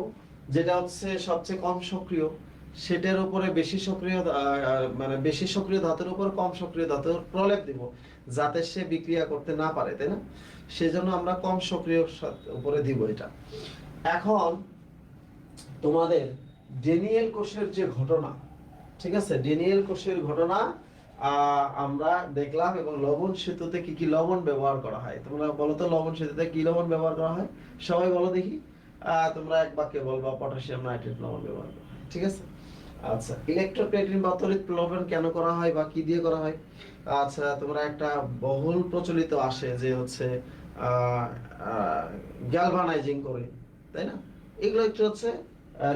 A: যেটা হচ্ছে সবচেয়ে কম সক্রিয় সেটার উপরে বেশি সক্রিয় মানে বেশি সক্রিয় ধাতুর উপর কম সক্রিয় ধাতুর প্রলেপ দিব, যাতে সে বিক্রিয়া করতে না পারে, তাই না, সেজন্য আমরা কম সক্রিয় উপরে দিব এটা। এখন তোমাদের ড্যানিয়েল কোষের যে ঘটনা, ঠিক আছে, ড্যানিয়েল কোষের ঘটনা আমরা দেখলাম, এবং লবণ সেতুতে কি কি লবণ ব্যবহার করা হয়, তোমরা বলো তো লবণ সেতুতে কি লবণ ব্যবহার করা হয়, সবাই বলো দেখি। তোমরা এক বাক্যে বলবা পটাশিয়াম নাইট্রেট লবণ ব্যবহার করা হয়, ঠিক আছে। আচ্ছা, ইলেকট্রোপ্লেটিং বা তড়িৎ প্রলোভন কেন করা হয় বা কি দিয়ে করা হয়? আচ্ছা, তোমরা একটা বহুল প্রচলিত আসে যে হচ্ছে গ্যালভানাইজিং করে, তাই না, এগুলো একটু হচ্ছে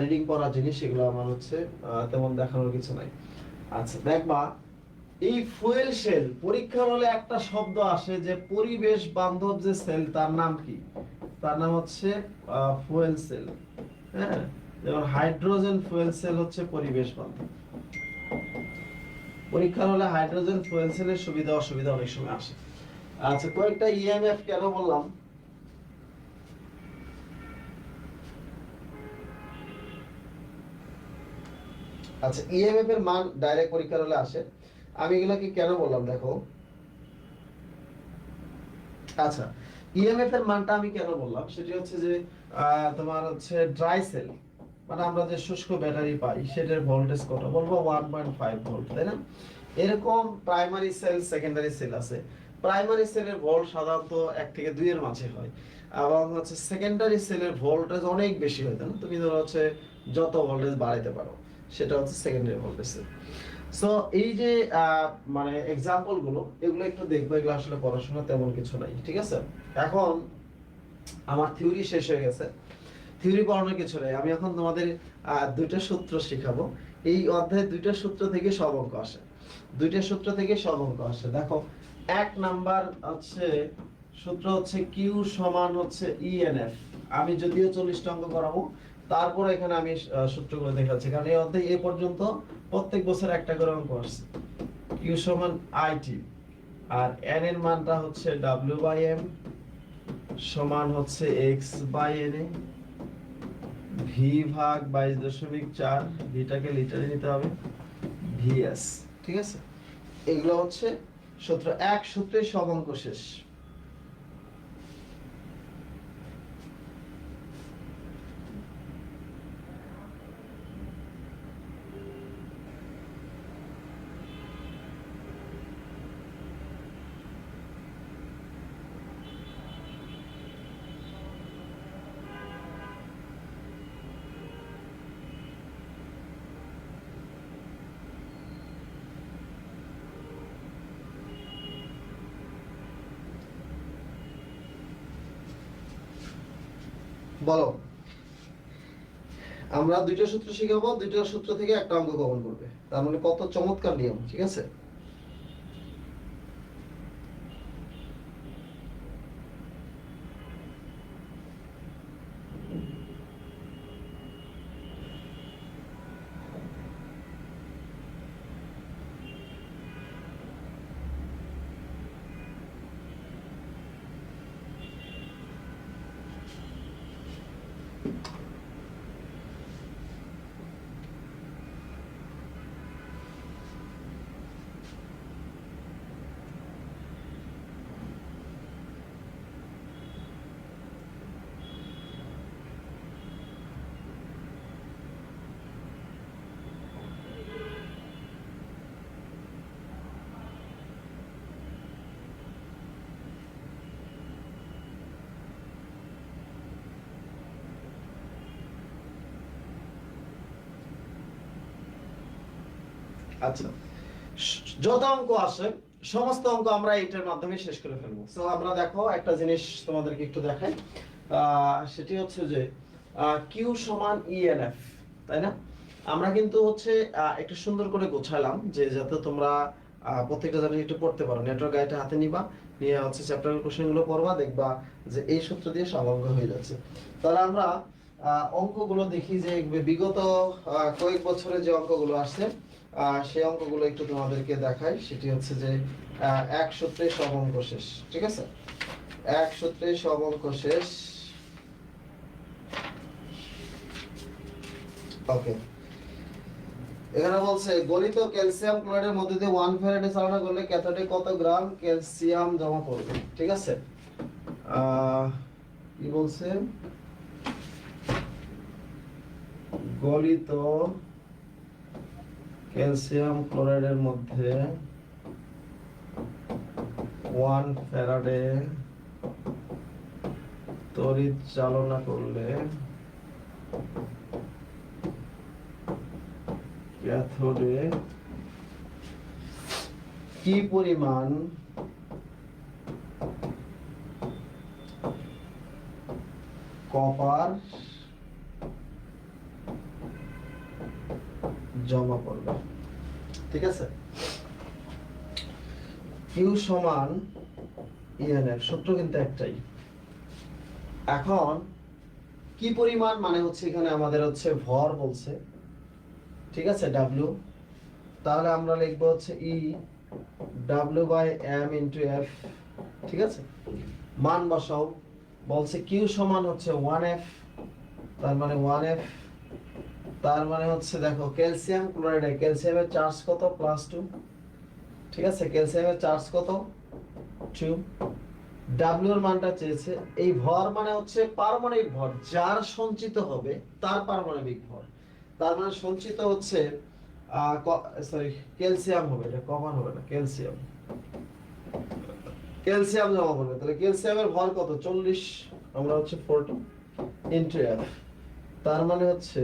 A: রিডিং করা জিনিস, এগুলো আমার হচ্ছে তেমন দেখানোর কিছু নাই। আচ্ছা, দেখবা এই ফুয়েল সেল পরীক্ষার হলে একটা শব্দ আসে যে পরিবেশ বান্ধব যে সেল, তার নাম কি, তার নাম হচ্ছে ফুয়েল সেল। হ্যাঁ, যেমন হাইড্রোজেন ফুয়েল সেল হচ্ছে পরিবেশ বান্ধব। পরীক্ষার হলে হাইড্রোজেন ফুয়েল সেলের সুবিধা অসুবিধা অনেক সময় আসে। আচ্ছা, কয়েকটা ইএমএফ কেন বললাম, আচ্ছা ইএমএফ এর মান ডাইরেক্ট পরীক্ষার হলে আসে, আমি এগুলোকে কেন বললাম দেখো। আচ্ছা, ইএমএফ এর মানটা আমি কেন বললাম, সেটি হচ্ছে যে তোমার হচ্ছে ড্রাই সেল, মানে আমরা যে শুষ্ক ব্যাটারি পাই সেটার ভোল্টেজ কত বলবো, 1.5 ভোল্ট, তাই না। এরকম প্রাইমারি সেল সেকেন্ডারি সেল আছে। প্রাইমারি সেলের ভোল্ট সাধারণত 1 থেকে 2 এর মাঝে হয়, এবং হচ্ছে সেকেন্ডারি সেলের ভোল্টেজ অনেক বেশি হয়, তাই না, তুমি ধরো হচ্ছে যত ভোল্টেজ বাড়াইতে পারো সেটা হচ্ছে সেকেন্ডারি ভোল্টেজ। সো এই যে মানে এক্সাম্পল গুলো, এগুলো একটু দেখবো, এগুলো আসলে পড়াশোনা তেমন কিছু নাই, ঠিক আছে। এখন আমার থিওরি শেষ হয়ে গেছে, থিওরি পড়ানোর কিছু নাই, আমি এখন তোমাদের দুইটা সূত্র শেখাবো। এই অধ্যায়ে দুইটা সূত্র থেকে সব অঙ্ক আসে, দুইটা সূত্র থেকে সব অঙ্ক আসে। দেখো, এক নাম্বার হচ্ছে সূত্র হচ্ছে কিউ সমান হচ্ছে ইএনএফ। আমি যদিও 40টা অঙ্ক করাবো, তারপর এখানে আমি সূত্রগুলো দেখাচ্ছি, কারণ এই অধ্যায়ে এ পর্যন্ত প্রত্যেক বছর একটা করে অঙ্ক আসছে। কিউ সমান আইটি, আর এন এর মানটা হচ্ছে ডাব্লিউ বাই এম সমান হচ্ছে X by N A, V ভাগ 22.4, ভিটাকে লিটারে নিতে হবে, ভিএস, ঠিক আছে। এগুলো হচ্ছে সূত্র, এক সূত্রে সব অঙ্ক শেষ। বলো। আমরা দুইটা সূত্র শিখাবো, দুইটা সূত্র থেকে একটা অঙ্ক কমন করবে, তার মানে কত চমৎকার নিয়ম, ঠিক আছে? আচ্ছা, যত অঙ্ক আসে সমস্ত অঙ্ক আমরা এইটার মাধ্যমে শেষ করে ফেলবো। তো আমরা দেখো একটা জিনিস তোমাদেরকে একটু দেখাই, সেটি হচ্ছে যে কিউ সমান ইএনএফ, তাই না? আমরা কিন্তু হচ্ছে একটু সুন্দর করে গোছালাম, যে যাতে তোমরা প্রত্যেকটা জায়গায় একটু পড়তে পারো। নেটওয়ার্ক গাইডটা হাতে নিবা, নিয়ে হচ্ছে চ্যাপ্টারের কোশ্চেনগুলো পড়বা, দেখবা যে এই সূত্র দিয়ে সব অঙ্ক হয়ে যাচ্ছে। তাহলে আমরা অঙ্কগুলো দেখি যে বিগত কয়েক বছরে যে অঙ্কগুলো আসছে, সেই অঙ্কগুলো একটু তোমাদেরকে দেখাই। সেটি হচ্ছে যে এক সূত্রে সব অঙ্ক শেষ, ঠিক আছে? এক সূত্রে সব অঙ্ক শেষ। ওকে, এখানে বলছে গলিত ক্যালসিয়াম ক্লোরাইডের মধ্যে দিয়ে 1 ফ্যারাডে চালনা করলে ক্যাথোডে কত গ্রাম ক্যালসিয়াম জমা পড়বে, ঠিক আছে? কি বলছে, গলিত ক্যালসিয়াম ক্লোরাইডের মধ্যে 1 ফ্যারাডে তড়িৎ চালনা করলে ক্যাথোডে কি পরিমাণ কপার জমা পড়বে, ঠিক আছে? কিউ সমান ইএনএফ, সূত্র কিন্তু একটাই। এখন কি পরিমাণ মানে হচ্ছে এখানে আমাদের হচ্ছে ভর বলছে, ঠিক আছে, ডাব্লিউ। তাহলে আমরা লিখবো হচ্ছে E W by M into F, ঠিক আছে? মান বসাও, বলছে কিউ সমান হচ্ছে 1F, তার মানে 1F, তার মানে হচ্ছে দেখো ক্যালসিয়াম ক্লোরাইডে ক্যালসিয়ামের চার্জ কত, +2, ঠিক আছে? ক্যালসিয়ামের চার্জ কত, 2। ডাব্লিউ এর মানটা চেয়েছে। এই ভর মানে হচ্ছে পারমাণবিক ভর, যার সঞ্চিত হবে তার পারমাণবিক ভর। তার মানে সঞ্চিত হচ্ছে সরি ক্যালসিয়াম হবে, এটা কপার হবে না, ক্যালসিয়াম। ক্যালসিয়াম জমা করবে, তাহলে ক্যালসিয়ামের ভর কত, 40, আমরা হচ্ছে 40 ইনটু এফ, তার মানে হচ্ছে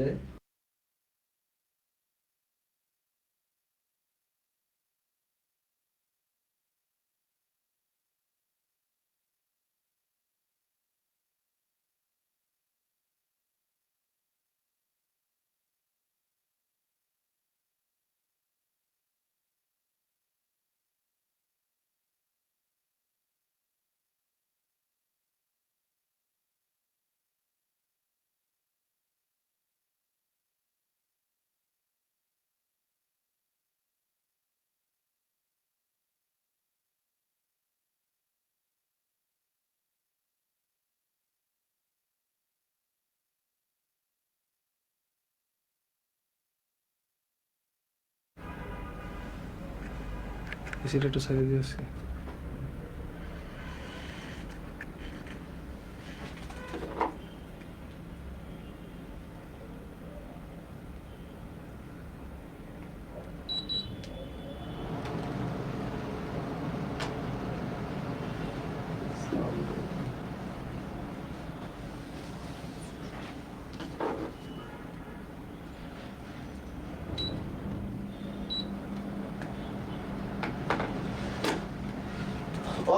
B: সেটা একটু সাইডে দিয়েছি।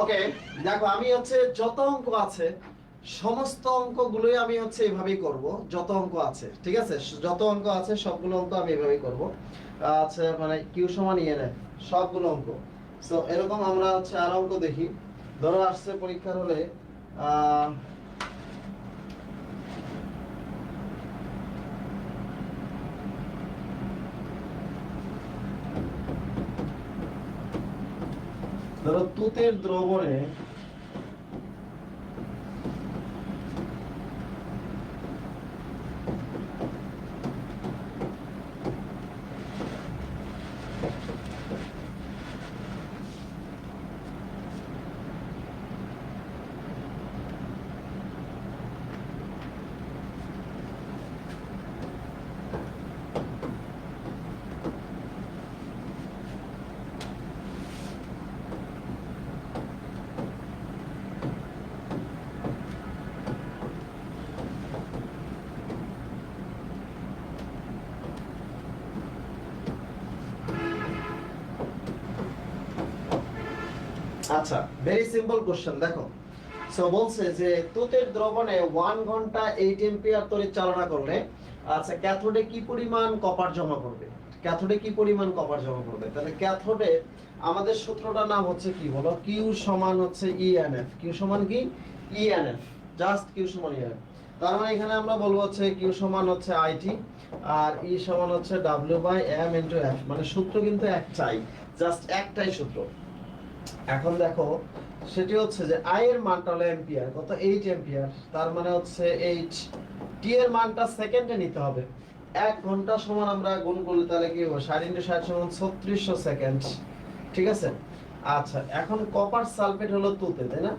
A: ওকে, দেখো আমি হচ্ছে যত অঙ্ক আছে সমস্ত অঙ্কগুলোই আমি হচ্ছে এভাবেই করব, যত অঙ্ক আছে, ঠিক আছে, যত অঙ্ক আছে সবগুলো অঙ্ক আমি এভাবেই করব। আচ্ছা, মানে কিউ সমান ইএনএফ সবগুলো অঙ্ক। সো এরকম আমরা হচ্ছে আর অঙ্ক দেখি। ধরো আসছে পরীক্ষার হলে আহ ধরো তুতের দ্রবণে আচ্ছা, ভেরি সিম্পল কোশ্চেন দেখো। সো বলছে যে তুতের দ্রবণে 1 ঘন্টা 8 এম্পিয়ার তড়িৎ চালনা করলে আচ্ছা ক্যাথোডে কি পরিমাণ কপার জমা করবে, ক্যাথোডে কি পরিমাণ কপার জমা করবে। তাহলে ক্যাথোডে আমাদের সূত্রটার নাম হচ্ছে কি বলো, কিউ সমান হচ্ছে ইএনএফ। কিউ সমান কি ইএনএফ, জাস্ট কিউ সমান ইএনএফ। তার মানে এখানে আমরা বলবো হচ্ছে কিউ সমান হচ্ছে আইটি আর ই সমান হচ্ছে W by M into F. মানে সূত্র কিন্তু একটাই, জাস্ট একটাই সূত্র। এখন দেখো সেটি হচ্ছে যে আই এর মানটা হলো এম্পিয়ার, কত 8 এম্পিয়ার। তার মানে হচ্ছে 8, টি এর মানটা সেকেন্ডে নিতে হবে। 1 ঘন্টা সমান আমরা গুণ করলে তাহলে কি হবে, 60 × 60 সমান 3600 সেকেন্ড, ঠিক আছে। আচ্ছা, এখন কপার সালফেট হলো তুতে, তাই না?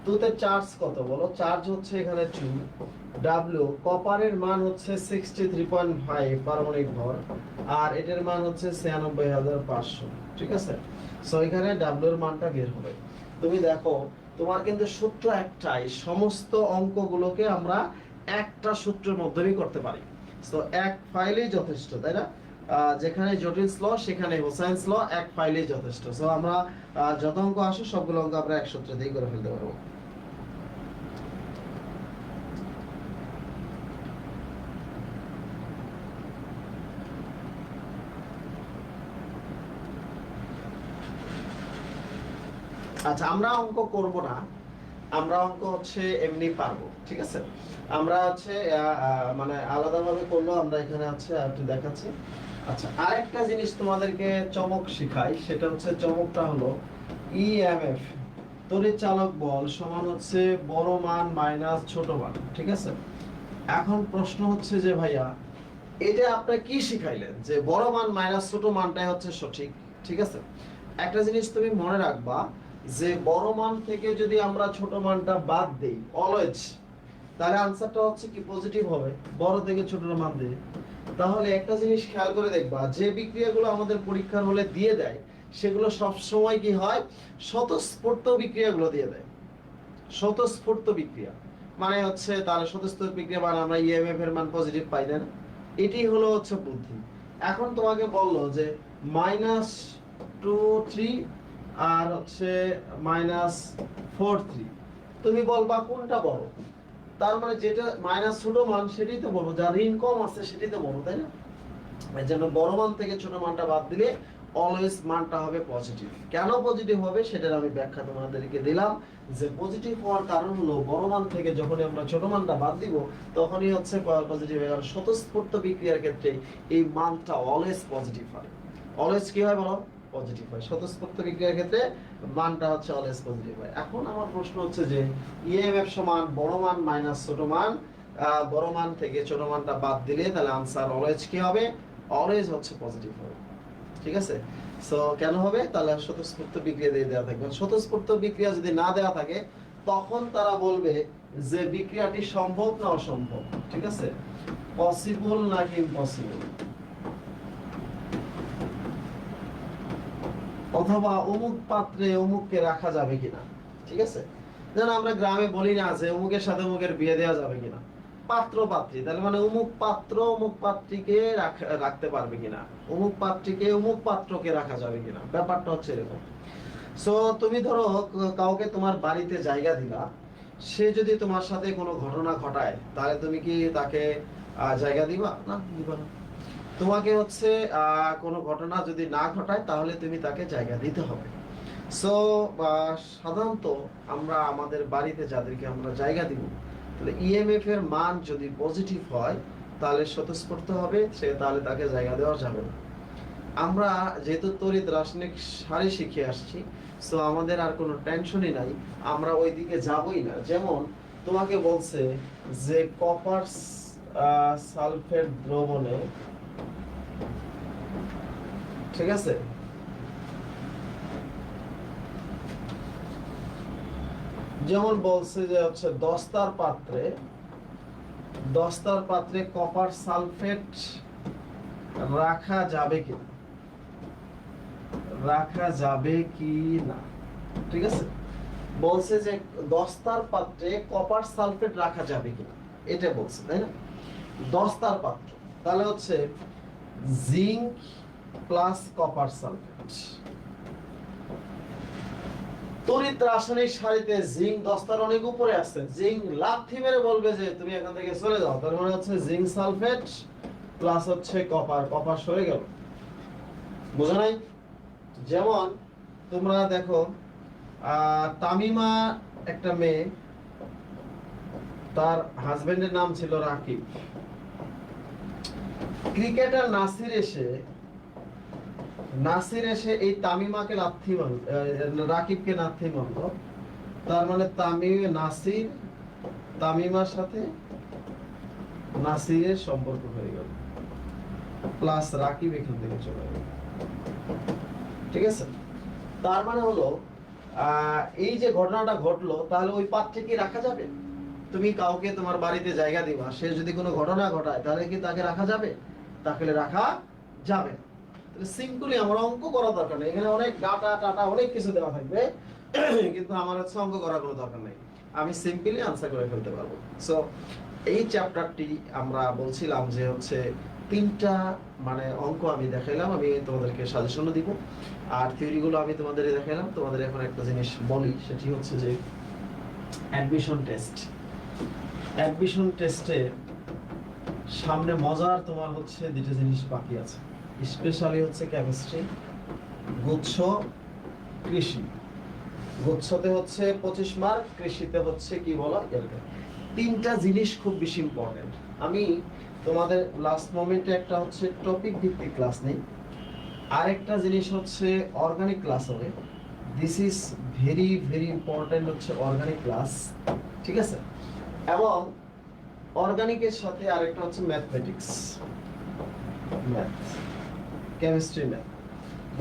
A: তুতে চার্জ কত বলো, চার্জ হচ্ছে এখানে 2, ডাব্লিউ কপারের মান হচ্ছে 63.5 পারমাণবিক ভর, আর এটার মান হচ্ছে 96500, ঠিক আছে। সো এখানে ডাব্লিউ এর মানটা বের হবে। তুমি দেখো তোমার কিন্তু সূত্র একটাই, সমস্ত অঙ্কগুলোকে আমরা একটা সূত্রের মাধ্যমেই করতে পারি। সো এক ফাইলেই যথেষ্ট, তাই না? যেখানে জটিলস ল সেখানে হোসাইন্স ল, এক ফাইলেই যথেষ্ট। সো আমরা যত অঙ্ক আসে সবগুলো অঙ্ক আমরা এক সূত্রে দিয়েই করে ফেলতে পারবো। আচ্ছা, আমরা অঙ্ক করব না, আমরা অঙ্ক হচ্ছে এমনি পারবো, ঠিক আছে। আমরা হচ্ছে মানে আলাদাভাবে করলেও আমরা এখানে আছে একটু দেখাচ্ছি। আচ্ছা, আরেকটা জিনিস তোমাদেরকে চমক শিখাই, সেটা হচ্ছে চমকটা হলো ইএমএফ তড়িৎ চালক বল সমান হচ্ছে বড় মান মাইনাস ছোট মান, ঠিক আছে। এখন প্রশ্ন হচ্ছে যে ভাইয়া এটা আপনি কি শিখাইলেন যে বড় মান মাইনাস ছোট মানটাই হচ্ছে সঠিক, ঠিক আছে। একটা জিনিস তুমি মনে রাখবা যে বড় মান থেকে যদি আমরা ছোট মানটা বাদ দেই অলওয়েজ, তাহলে আনসারটা হচ্ছে কি পজিটিভ হবে, বড় থেকে ছোট মান দিয়ে। তাহলে একটা জিনিস খেয়াল করে দেখবা, যে বিক্রিয়াগুলো আমাদের পরীক্ষার হলে দিয়ে দেয় সেগুলো সব সময় কি হয়, স্বতঃস্ফূর্ত বিক্রিয়াগুলো দিয়ে দেয়। স্বতঃস্ফূর্ত বিক্রিয়া মানে হচ্ছে তাহলে স্বতঃস্ফূর্ত বিক্রিয়া মানে আমরা ইএমএফ এর মান পজিটিভ পাই, না? এটি হলো হচ্ছে বুদ্ধি। এখন তোমাকে বললো যে -2 3 আর হচ্ছে -4 3, তুমি বলবা কোনটা বড়। তার মানে যেটা মাইনাস ছোট মান সেটাই তো বড়, যার ঋণ কম আছে সেটাই তো বড়, তাই না? এর জন্য বড় মান থেকে ছোট মানটা বাদ দিলে অলওয়েজ মানটা হবে পজিটিভ। কেন পজিটিভ হবে সেটার আমি ব্যাখ্যা তোমাদেরকে দিলাম, যে পজিটিভ হওয়ার কারণ হলো বড় মান থেকে যখনই আমরা ছোট মানটা বাদ দিব তখনই হচ্ছে পজিটিভ হয়ে গেল। স্বতঃস্ফূর্ত বিক্রিয়ার ক্ষেত্রে এই মানটা অলওয়েজ পজিটিভ হয়। অলওয়েজ কি হয় বলো, পজিটিভ হয়। স্বতঃস্ফূর্ত বিক্রিয়ার ক্ষেত্রে মানটা হচ্ছে অলওয়েজ পজিটিভ হয়। এখন আমার প্রশ্ন হচ্ছে যে ইএমএফ সমান বড় মান মাইনাস ছোট মান, বড় মান থেকে ছোট মানটা বাদ দিলে তাহলে আনসার অলওয়েজ কি হবে, অলওয়েজ হচ্ছে পজিটিভ হবে, ঠিক আছে। সো কেন হবে, তাহলে স্বতঃস্ফূর্ত বিক্রিয়া দিয়ে দেওয়া থাকবে। স্বতঃস্ফূর্ত বিক্রিয়া যদি না দেওয়া থাকে তখন তারা বলবে যে বিক্রিয়াটি সম্ভব না অসম্ভব, ঠিক আছে, পসিবল নাকি ইম্পসিবল, অথবা অমুক পাত্রে অমুককে রাখা যাবে কিনা, ঠিক আছে। যেন আমরা গ্রামে বলি না যে অমুকের সাথে অমুকের বিয়ে দেওয়া যাবে কিনা, পাত্র পাত্রী, তাহলে মানে অমুক পাত্র অমুক পাত্রীকে রাখতে পারবে কিনা, অমুক পাত্রীকে অমুক পাত্রকে রাখা যাবে কিনা, ব্যাপারটা হচ্ছে এরকম। সো তুমি ধরো কাউকে তোমার বাড়িতে জায়গা দিলা, সে যদি তোমার সাথে কোনো ঘটনা ঘটায় তাহলে তুমি কি তাকে জায়গা দিবা? না, দিবা না। তোমাকে হচ্ছে কোনো ঘটনা যদি না ঘটায় তাহলে তুমি তাকে জায়গা দিতে হবে। সো সাধারণত আমরা আমাদের বাড়িতে যাদেরকে আমরা জায়গা দিব, তাহলে ইএমএফ এর মান যদি পজিটিভ হয় তাহলে স্বতঃস্ফূর্ত হবে সে, তাহলে তাকে জায়গা দেওয়া যাবে না। আমরা যেহেতু তড়িৎ রাসায়নিক সারি শিখে আসছি, সো আমাদের আর কোনো টেনশনই নাই, আমরা ওই দিকে যাবই না। যেমন তোমাকে বলছে যে কপার সালফেট দ্রবণে, ঠিক আছে, যেমন বলছে যে হচ্ছে দস্তার পাত্রে কপার সালফেট রাখা যাবে কি না, ঠিক আছে। বলছে যে দস্তার পাত্রে কপার সালফেট রাখা যাবে কিনা, এটা বলছে, তাই না? দস্তার পাত্র, তাহলে হচ্ছে জিঙ্ক প্লাস কপার সালফেট। তড়িৎ রাসায়নিক সারিতে জিঙ্ক দস্তার অনেক উপরে আছে, জিঙ্ক লাথি মেরে বলবে যে তুমি এখান থেকে চলে যাও, তার মানে হচ্ছে জিঙ্ক সালফেট প্লাস হচ্ছে কপার সরে গেল, বুঝো নাই? যেমন তোমরা দেখো তামিমা একটা মেয়ে, তার হাজবেন্ডের নাম ছিল রাকিব। ক্রিকেটার নাসির এসে এই তামিমাকে রাকিবকে লাথি মারলো, তার মানে তামিমার সাথে নাসিরের সম্পর্ক হয়ে গেল, প্লাস রাকিব এখান থেকে চলে গেল, ঠিক আছে। তার মানে হলো এই যে ঘটনাটা ঘটলো, তাহলে ওই পাত্রে কি রাখা যাবে? তুমি কাউকে তোমার বাড়িতে জায়গা দিবা, সে যদি কোনো ঘটনা ঘটায় তাহলে কি তাকে রাখা যাবে? তাকে রাখা যাবে না। তাহলে সিম্পলি আমার অঙ্ক করা দরকার নেই, এখানে অনেক ডাটা অনেক কিছু দেওয়া থাকবে, কিন্তু আমার হচ্ছে অঙ্ক করার কোনো দরকার নেই, আমি সিম্পলি আনসার করে ফেলতে পারবো। সো এই চ্যাপ্টারটি আমরা বলছিলাম যে হচ্ছে 3টা মানে অঙ্ক আমি দেখাইলাম, আমি তোমাদেরকে সাজেশনও দিব, আর থিওরিগুলো আমি তোমাদের দেখাইলাম। তোমাদের এখন একটা জিনিস বলি, সেটি হচ্ছে যে অ্যাডমিশন টেস্টে সামনে মজার তোমার হচ্ছে 2টা জিনিস বাকি আছে, স্পেশালি হচ্ছে কেমিস্ট্রি, গুচ্ছ, কৃষি। গুচ্ছতে হচ্ছে 25 মার্ক, কৃষিতে হচ্ছে কি বলা, 3টা জিনিস খুব বেশি ইম্পর্টেন্ট। আমি তোমাদের লাস্ট মোমেন্টে একটা হচ্ছে টপিক ভিত্তিক ক্লাস নেই, আরেকটা জিনিস হচ্ছে অর্গানিক ক্লাস হবে। This is very very important, হচ্ছে অর্গানিক ক্লাস, ঠিক আছে। এবং অর্গানিকের সাথে আরেকটা হচ্ছে ম্যাথমেটিক্স, কেমিস্ট্রি, ম্যাথ।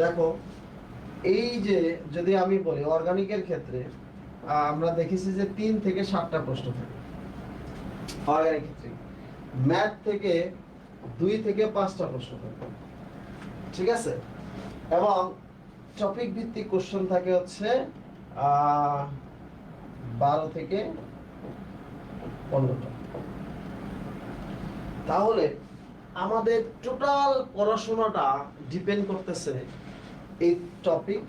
A: দেখো এই যে যদি আমি বলি অর্গানিকের ক্ষেত্রে আমরা দেখেছি যে 3 থেকে 7টা প্রশ্ন থাকে অর্গানিক ক্ষেত্রে, ম্যাথ থেকে 2 থেকে 5টা প্রশ্ন থাকে, ঠিক আছে। এবং টপিক ভিত্তিক কোশ্চেন থাকে হচ্ছে 12 থেকে 15টা। তাহলে আমাদের টোটাল পড়াশোনাটা ডিপেন্ড করতেছে এই টপিক,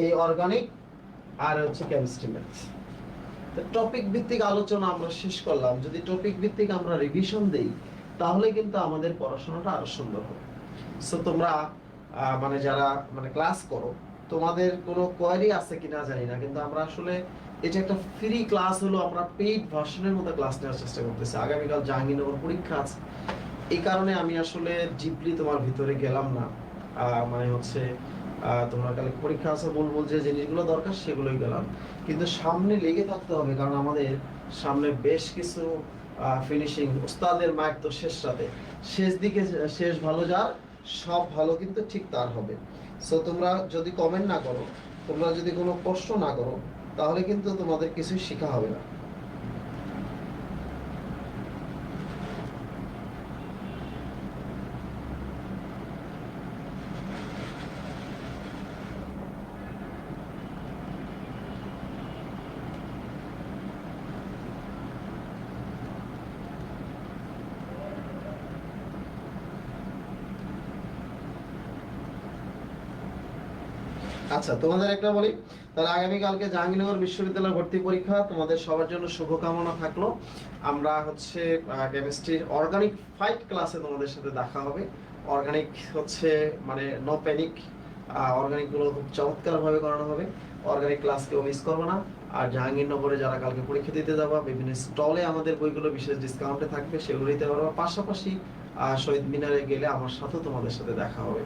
A: এই অর্গানিক আর হচ্ছে কেমিস্ট্রি, ম্যাথ। তো টপিক ভিত্তিক আলোচনা আমরা শেষ করলাম, যদি টপিক ভিত্তিক আমরা রিভিশন দেই তাহলে কিন্তু আমাদের পড়াশোনাটা আরো সুন্দর হবে। সো তোমরা মানে যারা মানে ক্লাস করো, তোমাদের কোনো কোয়ারি আছে কিনা জানি না, কিন্তু আমরা আসলে এটা একটা ফ্রি ক্লাস হলো, আমরা পেইড ভার্সনের মতো ক্লাস নেওয়ার চেষ্টা করতেছি। আগামীকাল জাহাঙ্গীরনগর পরীক্ষা আছে, এই কারণে আমি আসলে ডিপলি তোমার ভিতরে গেলাম না, মানে হচ্ছে তোমরা কালে পরীক্ষা আছে, বলবো যে জিনিসগুলো দরকার সেগুলোই গেলাম, কিন্তু সামনে লেগে থাকতে হবে, কারণ আমাদের সামনে বেশ কিছু ফিনিশিং। উস্তাদের মায়ের তো শেষ রাতে, শেষ দিকে শেষ ভালো যার, সব ভালো কিন্তু ঠিক তার হবে। সো তোমরা যদি কমেন্ট না করো, তোমরা যদি কোনো প্রশ্ন না করো, তাহলে কিন্তু তোমাদের কিছুই শেখা হবে না। আচ্ছা, তোমাদের একটা বলি, তাহলে আগামীকালকে জাহাঙ্গীরনগর বিশ্ববিদ্যালয় ভর্তি পরীক্ষা, তোমাদের সবার জন্য শুভকামনা থাকলো। আমরা হচ্ছে কেমিস্ট্রির অর্গানিক ফাইট ক্লাসে তোমাদের সাথে দেখা হবে। অর্গানিক হচ্ছে মানে নো প্যানিক, অর্গানিক গুলো খুব চমৎকার ভাবে করানো হবে। অর্গানিক ক্লাস কেউ মিস করবে না। আর জাহাঙ্গীরনগরে যারা কালকে পরীক্ষা দিতে যাবা, বিভিন্ন স্টলে আমাদের বইগুলো বিশেষ ডিসকাউন্টে থাকবে, সেগুলো নিতে পারবা। পাশাপাশি শহীদ মিনারে গেলে আমার সাথে তোমাদের সাথে দেখা হবে।